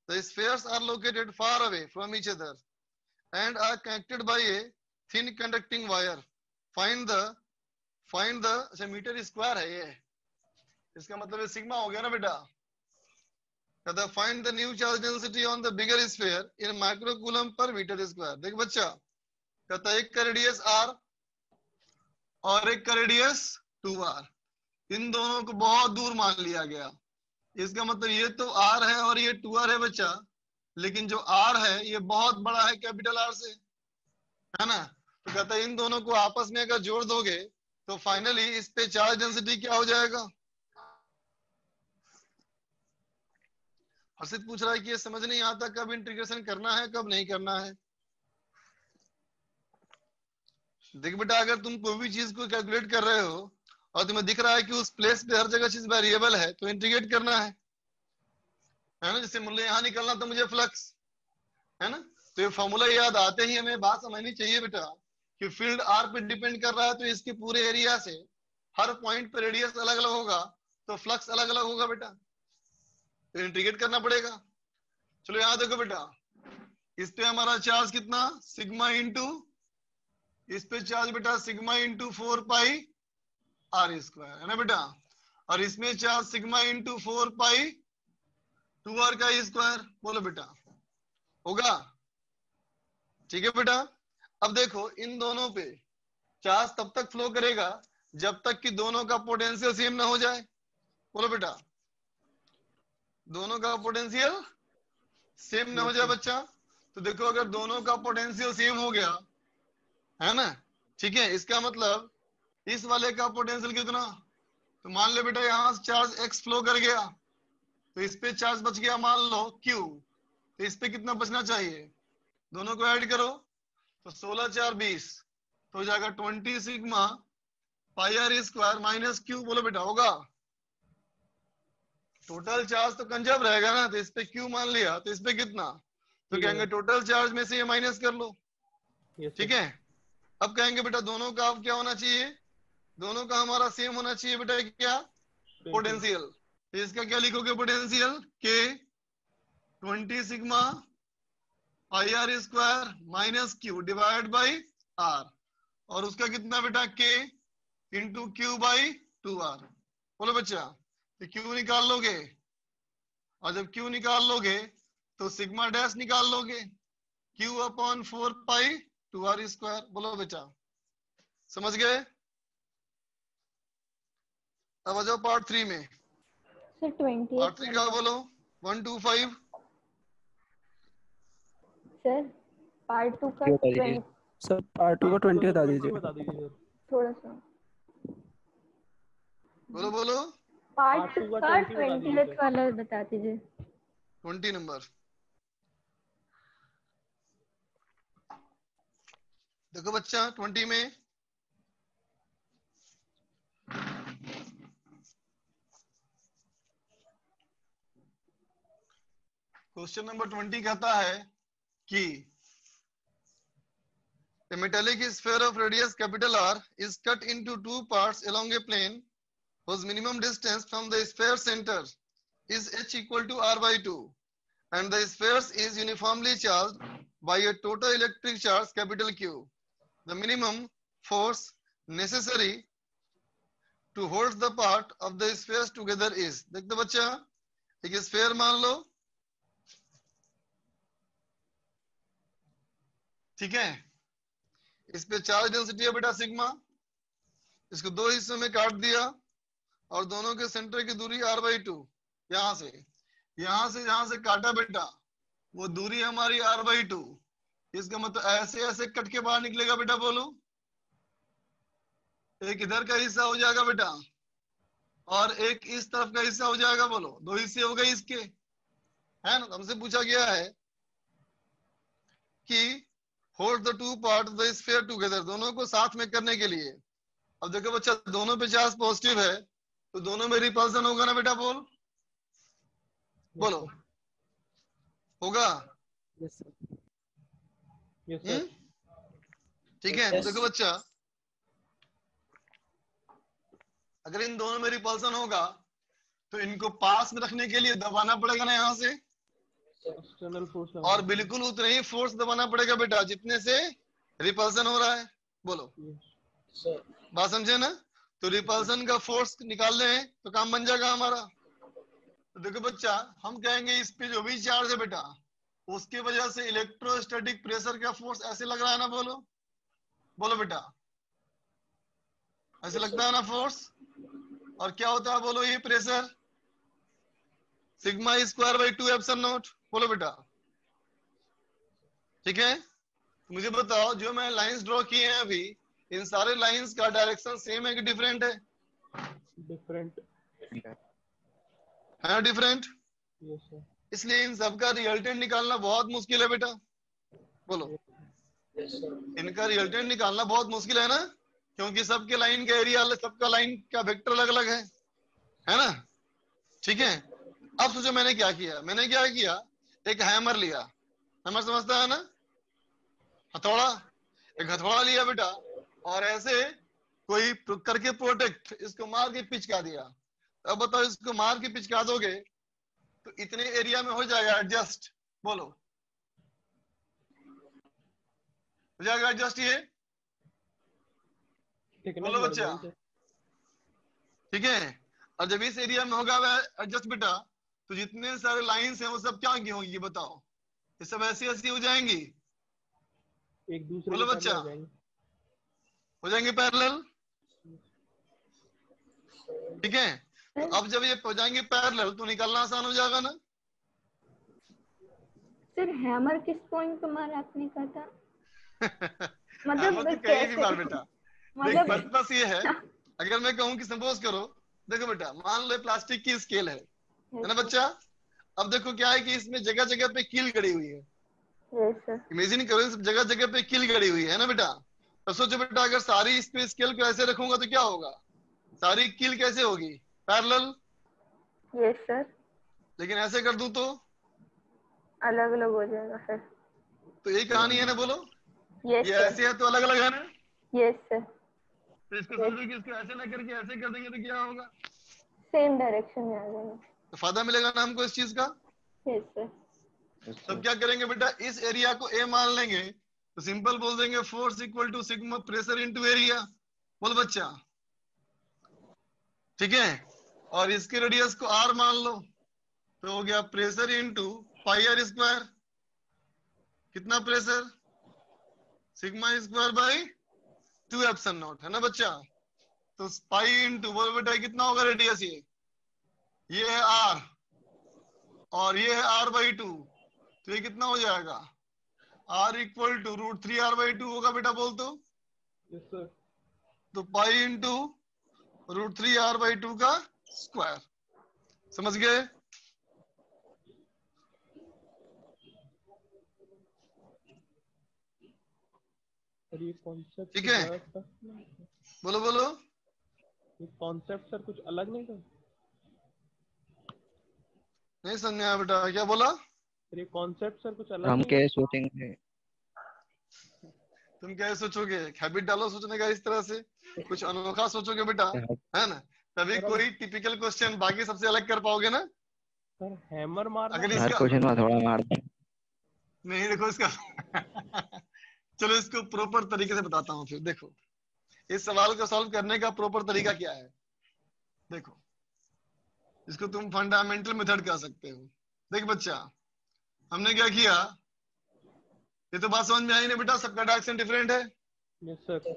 The spheres are located far away from each other and are connected by a thin conducting wire। Find the अच्छा metre square है ये, इसका मतलब sigma हो गया ना बेटा। कहता find the new charge density on the bigger sphere in micro coulomb per metre square. देख बच्चा, कहता एक का रेडियस r और एक का रेडियस 2r, इन दोनों को बहुत दूर मान लिया गया। इसका मतलब ये तो r है और ये 2r है बच्चा, लेकिन जो r है ये बहुत बड़ा है कैपिटल R से, है ना। तो कहता है इन दोनों को आपस में अगर जोड़ दोगे तो फाइनली इस पे चार्ज डेंसिटी क्या हो जाएगा। हर्षित पूछ रहा है कि ये समझ नहीं आता कब इंटीग्रेशन करना है कब नहीं करना है। देख बेटा, अगर तुम कोई भी चीज को कैलकुलेट कर रहे हो और तुम्हें दिख रहा है कि उस प्लेस पे हर जगह चीज वेरिएबल है तो इंटीग्रेट करना है ना। जैसे मुझे यहाँ निकलना तो मुझे फ्लक्स है ना, तो ये फॉर्मूला याद आते ही हमें बात समझनी चाहिए बेटा कि फील्ड r पे डिपेंड कर रहा है तो इसके पूरे एरिया से हर पॉइंट पे रेडियस अलग अलग होगा तो फ्लक्स अलग अलग होगा बेटा, तो इंटीग्रेट करना पड़ेगा। चलो यहाँ देखो बेटा, इस पे हमारा चार्ज कितना सिग्मा इंटू, इस पे चार्ज बेटा सिग्मा इंटू 4 पाई r स्क्वायर है ना बेटा, और इसमें चार्ज सिग्मा इंटू 4 पाई 2r का स्क्वायर। बोलो बेटा होगा? ठीक है बेटा। अब देखो इन दोनों पे चार्ज तब तक फ्लो करेगा जब तक कि दोनों का पोटेंशियल सेम ना हो जाए। बोलो बेटा, दोनों का पोटेंशियल सेम ना हो जाए बच्चा। तो देखो अगर दोनों का पोटेंशियल सेम हो गया है ना, ठीक है, इसका मतलब इस वाले का पोटेंशियल कितना, तो मान ले बेटा यहाँ से चार्ज x फ्लो कर गया तो इस पे चार्ज बच गया मान लो q, तो इस पे कितना बचना चाहिए, दोनों को ऐड करो तो 16 4 20 तो हो जाएगा 20 sigma pi r square minus q। बोलो बेटा होगा? टोटल चार्ज तो कंजर्व रहेगा ना, तो इस पे q मान लिया तो इस पे कितना, तो कहेंगे टोटल चार्ज में से ये माइनस कर लो। ठीक है, अब कहेंगे बेटा दोनों का अब क्या होना चाहिए, दोनों का हमारा सेम होना चाहिए बेटा क्या, पोटेंशियल। तो इसका क्या लिखोगे पोटेंशियल के 20 sigma pi r square minus q divide by r, और उसका कितना बेटा k into Q by 2r। बोलो बच्चा, तो q निकाल लोगे और जब q निकाल लोगे तो सिग्मा डैश निकाल लोगे q अपॉन 4 पाई 2r स्क्वायर। बोलो बेटा समझ गए? अब आ जाओ पार्ट 3 में। सर 28 पार्ट 3 का बोलो 1 2 5। सर पार्ट 2 का बता दीजिए। 20 सर पार्ट 2 का 20 बता दीजिए। बता दीजिए सर। थोड़ा सा बोलो बोलो पार्ट 2 का का 20 बता दीजिए 20th वाला बता दीजिए। 20 नंबर देखो बच्चा 20 में क्वेश्चन नंबर 20 कहता है कि a metallic sphere of radius capital R is cut into two parts along a plane whose minimum distance from the sphere center is h equal to r by 2 and the sphere is uniformly charged by a total electric charge capital Q. The minimum force necessary to hold the part of the sphere together is, देखते बच्चा, एक sphere मान लो, ठीक है, इस पे charge density है बेटा सिग्मा, इसको दो हिस्सों में काट दिया और दोनों के सेंटर की दूरी r/2, यहां से जहां से काटा बेटा वो दूरी हमारी r/2, इसका मतलब ऐसे ऐसे कट के बाहर निकलेगा बेटा, बोलो, एक इधर का हिस्सा हो जाएगा बेटा और एक इस तरफ का हिस्सा हो जाएगा, बोलो, दो हिस्से हो गए इसके, है ना। हमसे पूछा गया है कि hold the two part of the sphere together, दोनों को साथ में करने के लिए। अब देखो बच्चा, दोनों पे चार्ज पॉजिटिव है तो दोनों में रिपल्सन होगा ना बेटा, बोलो होगा, यस सर, यस सर, ठीक है। तो देखो बच्चा, अगर इन दोनों में रिपल्सन होगा तो इनको पास में रखने के लिए दबाना पड़ेगा ना यहाँ से, एक्सटर्नल फोर्स और बिल्कुल उतना ही फोर्स दबाना पड़ेगा बेटा जितने से रिपल्सन हो रहा है, बोलो, बात समझे ना। तो रिपल्सन का फोर्स निकाल लें तो काम बन जाएगा हमारा। तो देखो बच्चा, हम कहेंगे इस पे जो भी चार्ज है बेटा उसकी वजह से इलेक्ट्रोस्टैटिक प्रेशर का फोर्स ऐसे लग रहा है ना, बोलो बेटा, ऐसे लगता है ना फोर्स, और क्या होता है बोलो, ये pressure sigma square by 2 epsilon not, बोलो बेटा, ठीक है। तो मुझे बताओ, जो मैं लाइंस ड्रॉ किए हैं अभी, इन सारे लाइंस का डायरेक्शन सेम है कि डिफरेंट है? डिफरेंट है, डिफरेंट। यस सर, इसलिए इन सबका रिजल्टेंट निकालना बहुत मुश्किल है बेटा, बोलो, इनका रिजल्टेंट निकालना बहुत मुश्किल है ना, क्योंकि सबके लाइन का एरिया अलग, सबका लाइन का वेक्टर अलग अलग है ना, ठीक है। अब सोचो मैंने क्या किया, एक हैमर लिया, हैमर समझता है ना, हथौड़ा, एक हथौड़ा लिया बेटा और ऐसे कोई करके प्रोटेक्ट इसको मार के पिचका दिया। अब बताओ, इसको मार के पिचका दोगे तो इतने एरिया में हो जाएगा एडजस्ट, बोलो, हो जाएगा एडजस्ट ये, बोलो बच्चा, ठीक है। और जब इस एरिया में होगा एडजस्ट बेटा, तो जितने सारे लाइंस हैं वो सब क्या की होंगी बताओ, ये सब ऐसी ऐसी हो जाएंगी, एक दूसरे बोलो बच्चा, हो जाएंगे पैरेलल, ठीक है। तो अब जब ये हो जाएंगे पैरेलल तो निकालना आसान हो जाएगा ना। सर हैमर किस पॉइंट पे मारा आपने कहा था? मतलब हैमर तो कहीं भी मार बेटा, देख मतलब बस ये है, अगर मैं कहूँ कि सपोज करो, देखो बेटा, मान लो प्लास्टिक की स्केल है ना बच्चा, अब देखो क्या है कि इसमें जगह जगह पे कील गड़ी हुई है, इमेजिन करो जगह जगह पे कील गड़ी हुई है ना बेटा। तो सोचो बेटा, अगर सारी इस पे स्केल को ऐसे रखूंगा तो क्या होगा, सारी कील कैसे होगी, पैरेलल, यस सर, लेकिन ऐसे कर दूं तो अलग अलग हो जाएगा सर। तो यही कहानी है ना, बोलो, यस ये सर, ऐसे है तो अलग अलग है ना। यस सर, तो इसको सोचो कि इसको ऐसे ना करके ऐसे कर देंगे तो क्या होगा, सेम डायरेक्शन में आ जाएगा, तो फायदा मिलेगा ना हमको इस चीज का। Yes sir. तब क्या करेंगे बेटा, इस एरिया को ए मान लेंगे तो सिंपल बोल देंगे force equal to sigma pressure into area, बोल बच्चा, ठीक है। और इसके रेडियस को आर मान लो तो हो गया pressure into pi are square, कितना pressure, sigma square by 2 epsilon naught, है ना बच्चा। तो पाई इनटू, बोल बेटा कितना होगा रेडियस, ये है आर और ये है r/2, तो ये कितना हो जाएगा, r इक्वल टू √3r/2 होगा बेटा, बोल तो। यस सर, तो पाई इंटू √3r/2 का स्क्वायर, समझ गए। सर ये कॉन्सेप्ट ठीक है, बोलो बोलो, ये कॉन्सेप्ट सर कुछ अलग नहीं था, नहीं समझा बेटा, क्या बोला, सर ये कॉन्सेप्ट सर कुछ अलग हम नहीं क्या है? सोचेंगे, तुम क्या सोचोगे, हैबिट डालो सोचने का, इस तरह से कुछ अनोखा सोचोगे बेटा, है ना, तभी कोई टिपिकल क्वेश्चन बाकी सबसे अलग कर पाओगे ना। सर हैमर मारना, अगर हर इसका क्वेश्चन में थोड़ा मार दे। नहीं, देखो इसका चलो इसको प्रॉपर तरीके से बताता हूँ फिर। देखो, इस सवाल को सॉल्व करने का प्रॉपर तरीका क्या है, देखो, इसको तुम फंडामेंटल मेथड कह सकते हो। देख बच्चा, हमने क्या किया, ये तो बात समझ में आई ना बेटा, सबका डायरेक्शन डिफरेंट है। Yes sir.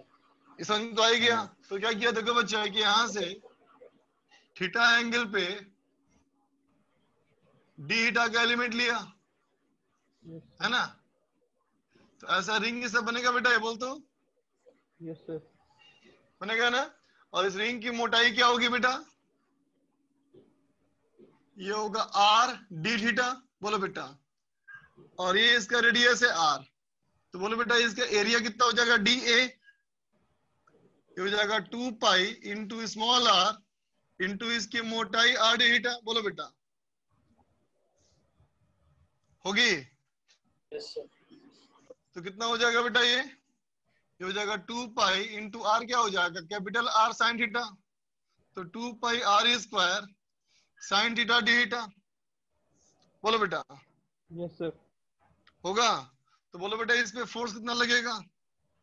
ये समझ में तो आई गया। तो क्या किया देखो बच्चा, कि यहां से थीटा एंगल पे डी थीटा का एलिमेंट लिया, है ना। तो ऐसा रिंग सब बनेगा बेटा, ये बोल तो। Yes sir. बनेगा ना। और इस रिंग की मोटाई क्या होगी बेटा, ये होगा आर डी थीटा, बोलो बेटा। और ये इसका रेडियस है आर, तो बोलो बेटा इसका एरिया कितना हो जाएगा, डी ए। ये हो जाएगा 2 pi into small R into इसकी मोटाई आर डी थीटा, बोलो बेटा। होगी। Yes sir. तो कितना हो जाएगा बेटा, ये हो जाएगा 2 पाई इंटू आर, क्या हो जाएगा, कैपिटल आर साइन थीटा। तो 2 pi are square sine theta D theta, बोलो बेटा। Yes sir. होगा। तो बोलो बेटा इस पे फोर्स कितना लगेगा,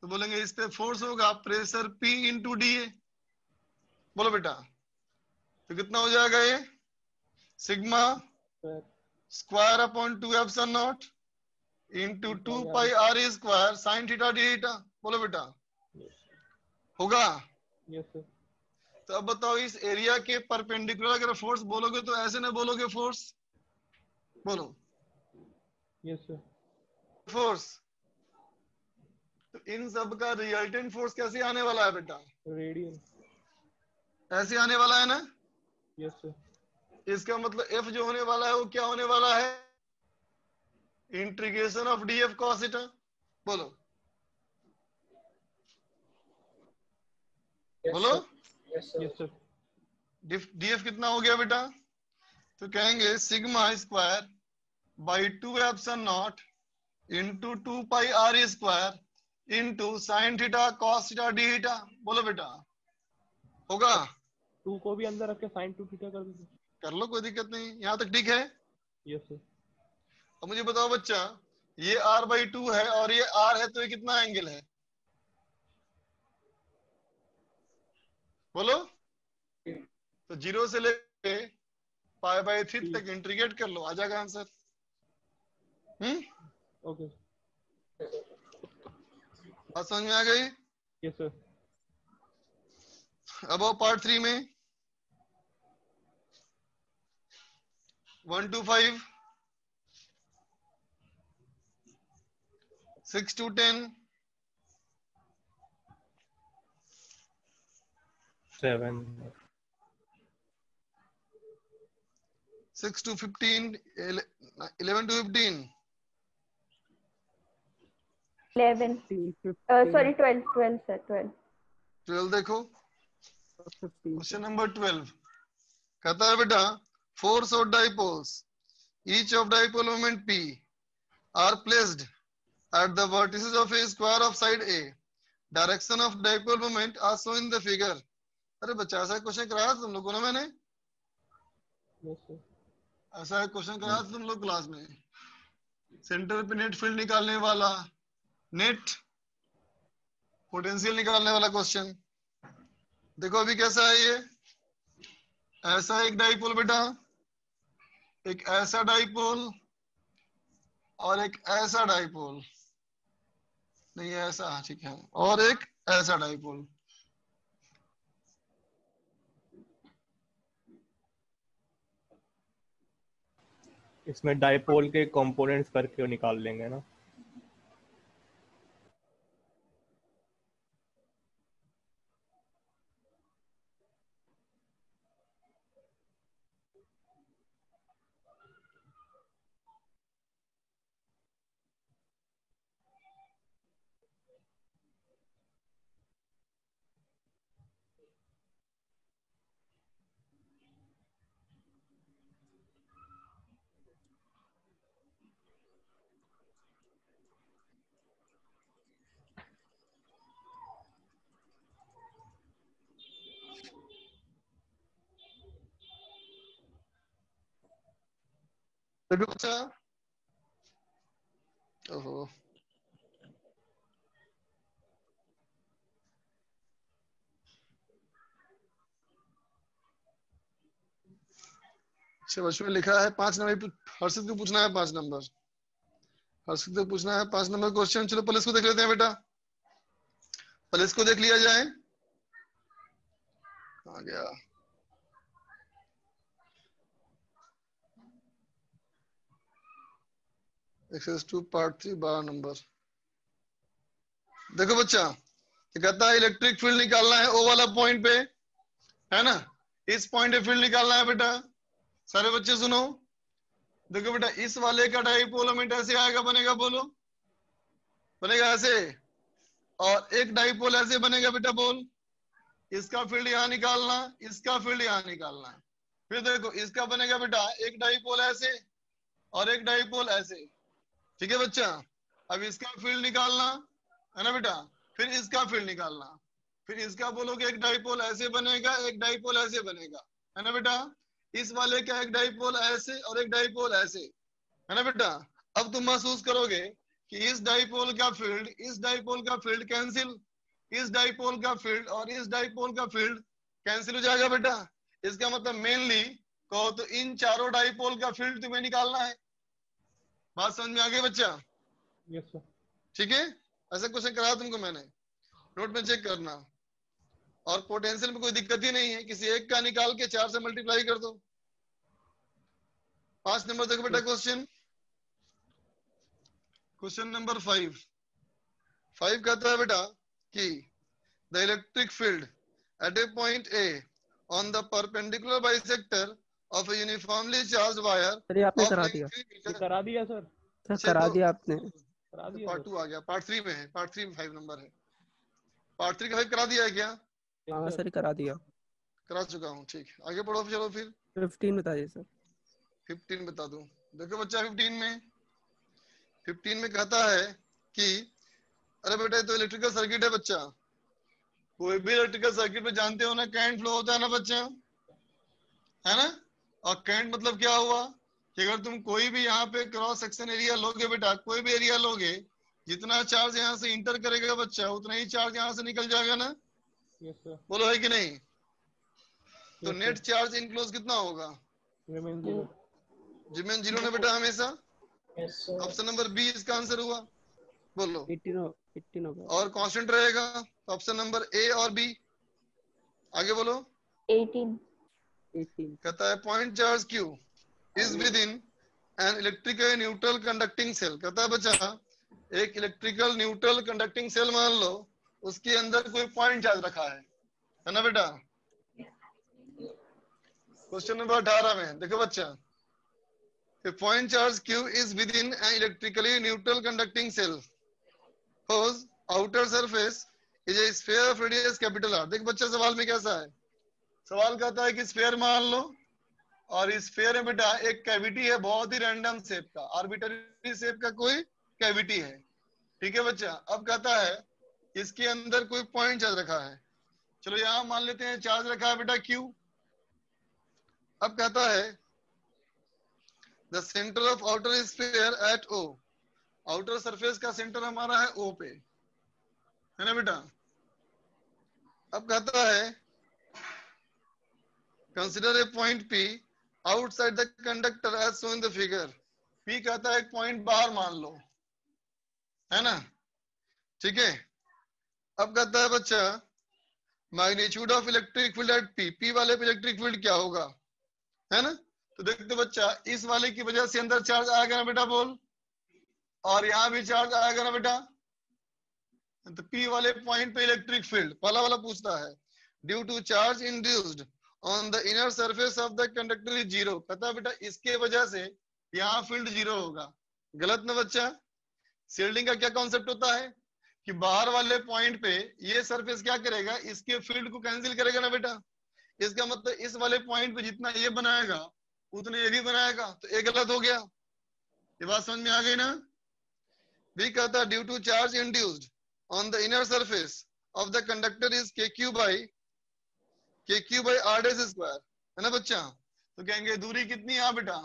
तो बोलेंगे इस पे फोर्स होगा pressure P into D A, बोलो बेटा। तो कितना हो जाएगा, ये sigma square upon 2 epsilon naught into 2 pi are square sine theta D theta, बोलो बेटा। होगा। Yes sir. तो अब बताओ, इस एरिया के परपेंडिकुलर अगर फोर्स बोलोगे तो ऐसे ना बोलोगे फोर्स, बोलो यस सर। फोर्स। तो इन सब का रिजल्टेंट फोर्स कैसे आने वाला है बेटा, रेडियन। ऐसे आने वाला है ना। Yes sir. इसका मतलब F जो होने वाला है वो क्या होने वाला है, integration of D F cos theta, बोलो बोलो। Yes sir. डीएफ कितना हो गया बेटा, तो कहेंगे sigma square by 2 epsilon naught into 2 pi are square into sine theta cos theta D theta, बोलो बेटा। होगा। 2 को भी अंदर रख के sin 2 थीटा कर दीजिए। कर लो, कोई दिक्कत नहीं, यहां तक ठीक है। Yes sir. अब मुझे बताओ बच्चा, ये r बाई 2 है और ये r है, तो ये कितना एंगल है, बोलो। तो 0 से लेके पाई बाई 3 तक इंटीग्रेट कर लो, आ जाएगा आंसर। ओके। बात समझ में आ गई। Yes sir. अब आओ पार्ट 3 में। 1 to 5, 6 to 10, 7, 6 to 15, 11 to 15, 11 sorry 12 sir 12 12 देखो। क्वेश्चन नंबर 12 कहता है बेटा, force of dipoles each of dipole moment P are placed at the vertices of a square of side A. Direction of dipole moment are shown in the figure. अरे बच्चा, ऐसा question कराया था तुम लोगों ने, मैंने यस सर। ऐसा क्वेश्चन कराया था तुम लोग क्लास में, सेंटर पे नेट फील्ड निकालने वाला, नेट पोटेंशियल निकालने वाला क्वेश्चन। देखो अभी कैसा है ये, ऐसा एक डाइपोल बेटा, एक ऐसा डाइपोल और एक ऐसा डाइपोल, नहीं ऐसा, ठीक है, और एक ऐसा डाइपोल। इसमें डाइपोल के कंपोनेंट्स करके निकाल लेंगे ना। बच्चा ओहो, अच्छा बच्चों में लिखा है 5 नंबर, हर्षित को पूछना है 5 नंबर, हर्षित को पूछना है 5 नंबर क्वेश्चन। चलो पहले इसको देख लेते हैं बेटा, पहले इसको देख लिया जाए। आ गया एक्सरसाइज 2 पार्ट 3 12 नंबर। देखो बच्चा, ये कहता है इलेक्ट्रिक फील्ड निकालना है ओ वाला पॉइंट पे, है ना, इस पॉइंट पे फील्ड निकालना है बेटा। सारे बच्चे सुनो, देखो बेटा इस वाले का डाइपोल मोमेंट ऐसे आएगा, बनेगा, बोलो, बनेगा ऐसे, और एक डाइपोल ऐसे बनेगा बेटा, बोल। इसका फील्ड यहाँ निकालना, इसका फील्ड यहाँ निकालना। फिर देखो इसका बनेगा बेटा एक डाइपोल ऐसे और एक डाइपोल ऐसे, ठीक है बच्चा। अब इसका फील्ड निकालना है ना बेटा, फिर इसका फील्ड निकालना, फिर इसका बोलोगे एक डाइपोल ऐसे बनेगा, एक डाइपोल ऐसे बनेगा, है ना बेटा। इस वाले का एक डाइपोल ऐसे और एक डाइपोल ऐसे, है ना बेटा। अब तुम महसूस करोगे कि इस डाइपोल का फील्ड, इस डाइपोल का फील्ड कैंसिल, इस डाइपोल का फील्ड और इस डाइपोल का फील्ड कैंसिल हो जाएगा बेटा। इसका मतलब मेनली कहो तो इन चारों डाइपोल का फील्ड तुम्हें निकालना है। बात समझ में आ गई बच्चा? Yes sir. ठीक है, ऐसा क्वेश्चन कराया तुमको मैंने, नोट में चेक करना। और पोटेंशियल में कोई दिक्कत ही नहीं है, किसी एक का निकाल के 4 से मल्टीप्लाई कर दो। 5 नंबर देखो बेटा क्वेश्चन, क्वेश्चन नंबर 5 कहता है बेटा कि the electric field at a point A on the perpendicular bisector of A uniformly charged wire. Sir ये आपने करा दिया। करा दिया सर। सर करा दिया आपने। करा दिया पार्ट 2 आ गया, पार्ट 3 में है, पार्ट 3 में 5 नंबर है। पार्ट 3 का 5 करा दिया है क्या? हाँ सर करा दिया। करा चुका हूँ, ठीक, आगे पढ़ो चलो फिर। 15 बता दीजिए सर। 15 बता दूं। देखो बच्चा 15 में कहता है कि अरे बेटा तो इलेक्ट्रिकल सर्किट है बच्चा, कोई भी इलेक्ट्रिकल सर्किट में जानते हो ना करंट फ्लो होता है ना बच्चा, है ना। और करंट मतलब क्या हुआ कि अगर तुम कोई भी यहाँ पे क्रॉस सेक्शन एरिया लोगे बेटा, कोई भी एरिया लोगे, जितना चार्ज यहाँ से इंटर करेगा बच्चा उतना ही चार्ज यहाँ से निकल जाएगा ना। Yes sir. बोलो है कि नहीं? तो नेट चार्ज इनक्लोज कितना होगा? Remain zero. रिमेन जीरो ना बेटा हमेशा। ऑप्शन नंबर बी इसका आंसर हुआ, बोलो। 18 होगा। और कांस्टेंट रहेगा तो ऑप्शन नंबर ए और बी, आगे बोलो। 18 कहता है point charge Q is within an electrical neutral conducting shell. कहता है बच्चा एक इलेक्ट्रिकल न्यूट्रल कंडक्टिंग सेल मान लो, उसके अंदर कोई पॉइंट चार्ज रखा है ना बेटा। क्वेश्चन नंबर 18 में देखो बच्चा, point charge Q is within an electrically neutral conducting shell whose outer surface is a sphere of radius capital R। देख बच्चा सवाल में कैसा है, सवाल कहता है कि स्फीयर मान लो और इस स्फीयर में बेटा एक कैविटी है बहुत ही रैंडम शेप का, आर्बिट्ररी शेप का कोई कैविटी है, ठीक है बच्चा। अब कहता है इसके अंदर कोई पॉइंट चार्ज रखा है, चलो यहां मान लेते हैं चार्ज रखा है बेटा Q। अब कहता है the centre of outer sphere at O, outer surface का सेंटर हमारा है O पे, है ना बेटा। अब कहता है consider a point P outside the conductor as shown in the figure. P कहता है एक पॉइंट बाहर मान लो, है ना, ठीक है। अब कहता है बच्चा magnitude of electric field at P, P वाले पे इलेक्ट्रिक फील्ड क्या होगा, है ना। तो देखते बच्चा इस वाले की वजह से अंदर चार्ज आएगा ना बेटा, बोल, और यहाँ भी चार्ज आएगा ना बेटा। तो P वाले पॉइंट पे इलेक्ट्रिक फील्ड पहला वाला पूछता है due to charge induced on the inner surface of the conductor is zero. कहता है बेटा इसके वजह से यहाँ फील्ड जीरो होगा, गलत ना बच्चा। शील्डिंग का क्या कॉन्सेप्ट होता है कि बाहर वाले पॉइंट पे ये सरफेस क्या करेगा, इसके फील्ड को कैंसिल करेगा ना बेटा। इसका मतलब इस वाले पॉइंट पे जितना ये बनाएगा उतने ये भी बनाएगा, तो ये गलत हो गया। ये बात समझ में आ गई ना। भी कहता है due to charge induced on the inner surface of the conductor is KQ by R dash square, है ना बच्चा। तो कहेंगे दूरी कितनी है बेटा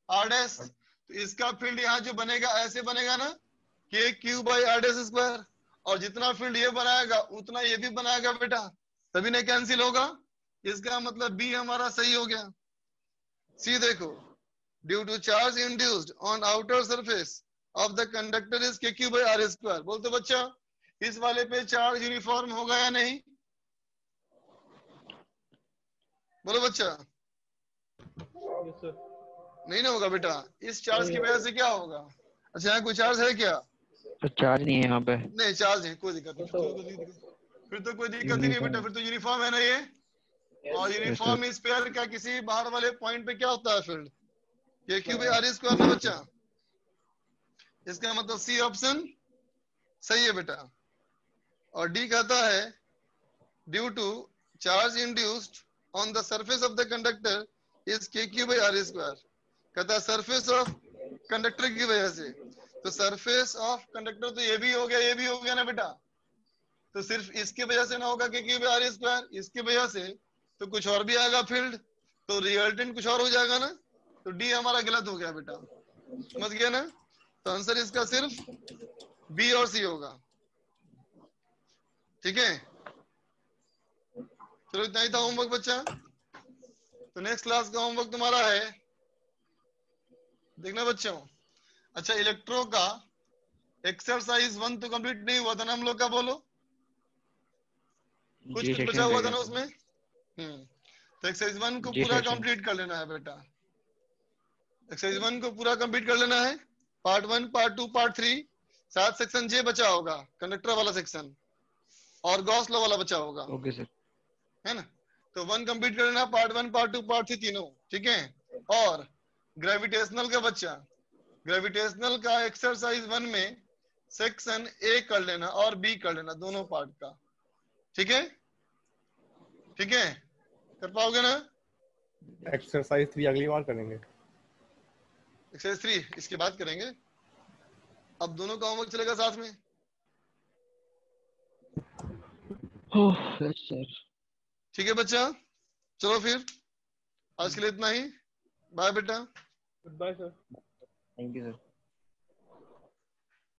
R dash, तो इसका फील्ड यहाँ जो बनेगा ऐसे बनेगा ना KQ by R dash square, और जितना फील्ड ये बनाएगा उतना ये भी बनाएगा बेटा, तभी नहीं कैंसिल होगा। इसका मतलब बी हमारा सही हो गया। सी देखो, due to charge induced on outer surface of the conductor is KQ by R square. बोलते बच्चा इस वाले पे चार्ज यूनिफॉर्म होगा या नहीं? बोलो बच्चा। Yes sir. नहीं ना होगा बेटा, इस चार्ज की वजह से क्या होगा? अच्छा यहाँ कोई चार्ज है क्या? तो चार्ज नहीं है यहाँ पे। नहीं चार्ज है, कोई दिक्कत नहीं, फिर तो कोई दिक्कत ही नहीं बेटा, फिर तो यूनिफॉर्म है ना ये। और यूनिफॉर्म इस पेयर का किसी बाहर वाले पॉइंट पे क्या होता है field? KQ by R square ना बच्चा। इसका मतलब सी ऑप्शन सही है बेटा। और डी कहता है due to charge induced on the surface of the conductor is KQ by R square. कहता है सरफेस ऑफ कंडक्टर की वजह से। तो सरफेस ऑफ कंडक्टर तो ये भी हो गया, ये भी हो गया ना बेटा। तो सिर्फ इसके वजह से ना होगा KQ by R स्क्वायर, इसके वजह से तो कुछ और भी आएगा फील्ड, तो रिजल्टेंट कुछ और हो जाएगा ना। तो डी हमारा गलत हो गया बेटा, समझ गया ना। तो आंसर इसका सिर्फ बी और सी होगा। ठीक है, चलो इतना ही था होमवर्क बच्चा। तो नेक्स्ट क्लास का होमवर्क तुम्हारा है, देखना बच्चों। अच्छा इलेक्ट्रो का एक्सरसाइज 1 तो कंप्लीट नहीं हुआ था ना हम लोग का, बोलो कुछ कुछ बचा हुआ था ना उसमें। तो एक्सरसाइज 1 को पूरा कंप्लीट कर लेना है बेटा। एक्सरसाइज 1 को पूरा कंप्लीट कर लेना है, पार्ट 1 पार्ट 2 पार्ट 3। 7 सेक्शन जे बचा होगा, कंडक्टर वाला सेक्शन और गॉस लॉ वाला बचा होगा। ओके सर, है ना। तो 1 कंप्लीट कर लेना, पार्ट 1 पार्ट 2 पार्ट 3 तीनों, ठीक है। और ग्रेविटेशनल का बच्चा, ग्रेविटेशनल का एक्सरसाइज 1 में सेक्शन ए कर लेना और बी कर लेना, दोनों पार्ट का, ठीक है। ठीक है, कर पाओगे ना? एक्सरसाइज 3 अगली बार करेंगे। एक्सरसाइज 3 इसके बाद करेंगे, अब दोनों का होमवर्क चलेगा साथ में। ठीक है बच्चा, चलो फिर आज के लिए इतना ही। बाय बेटा। Good bye sir. Thank you sir.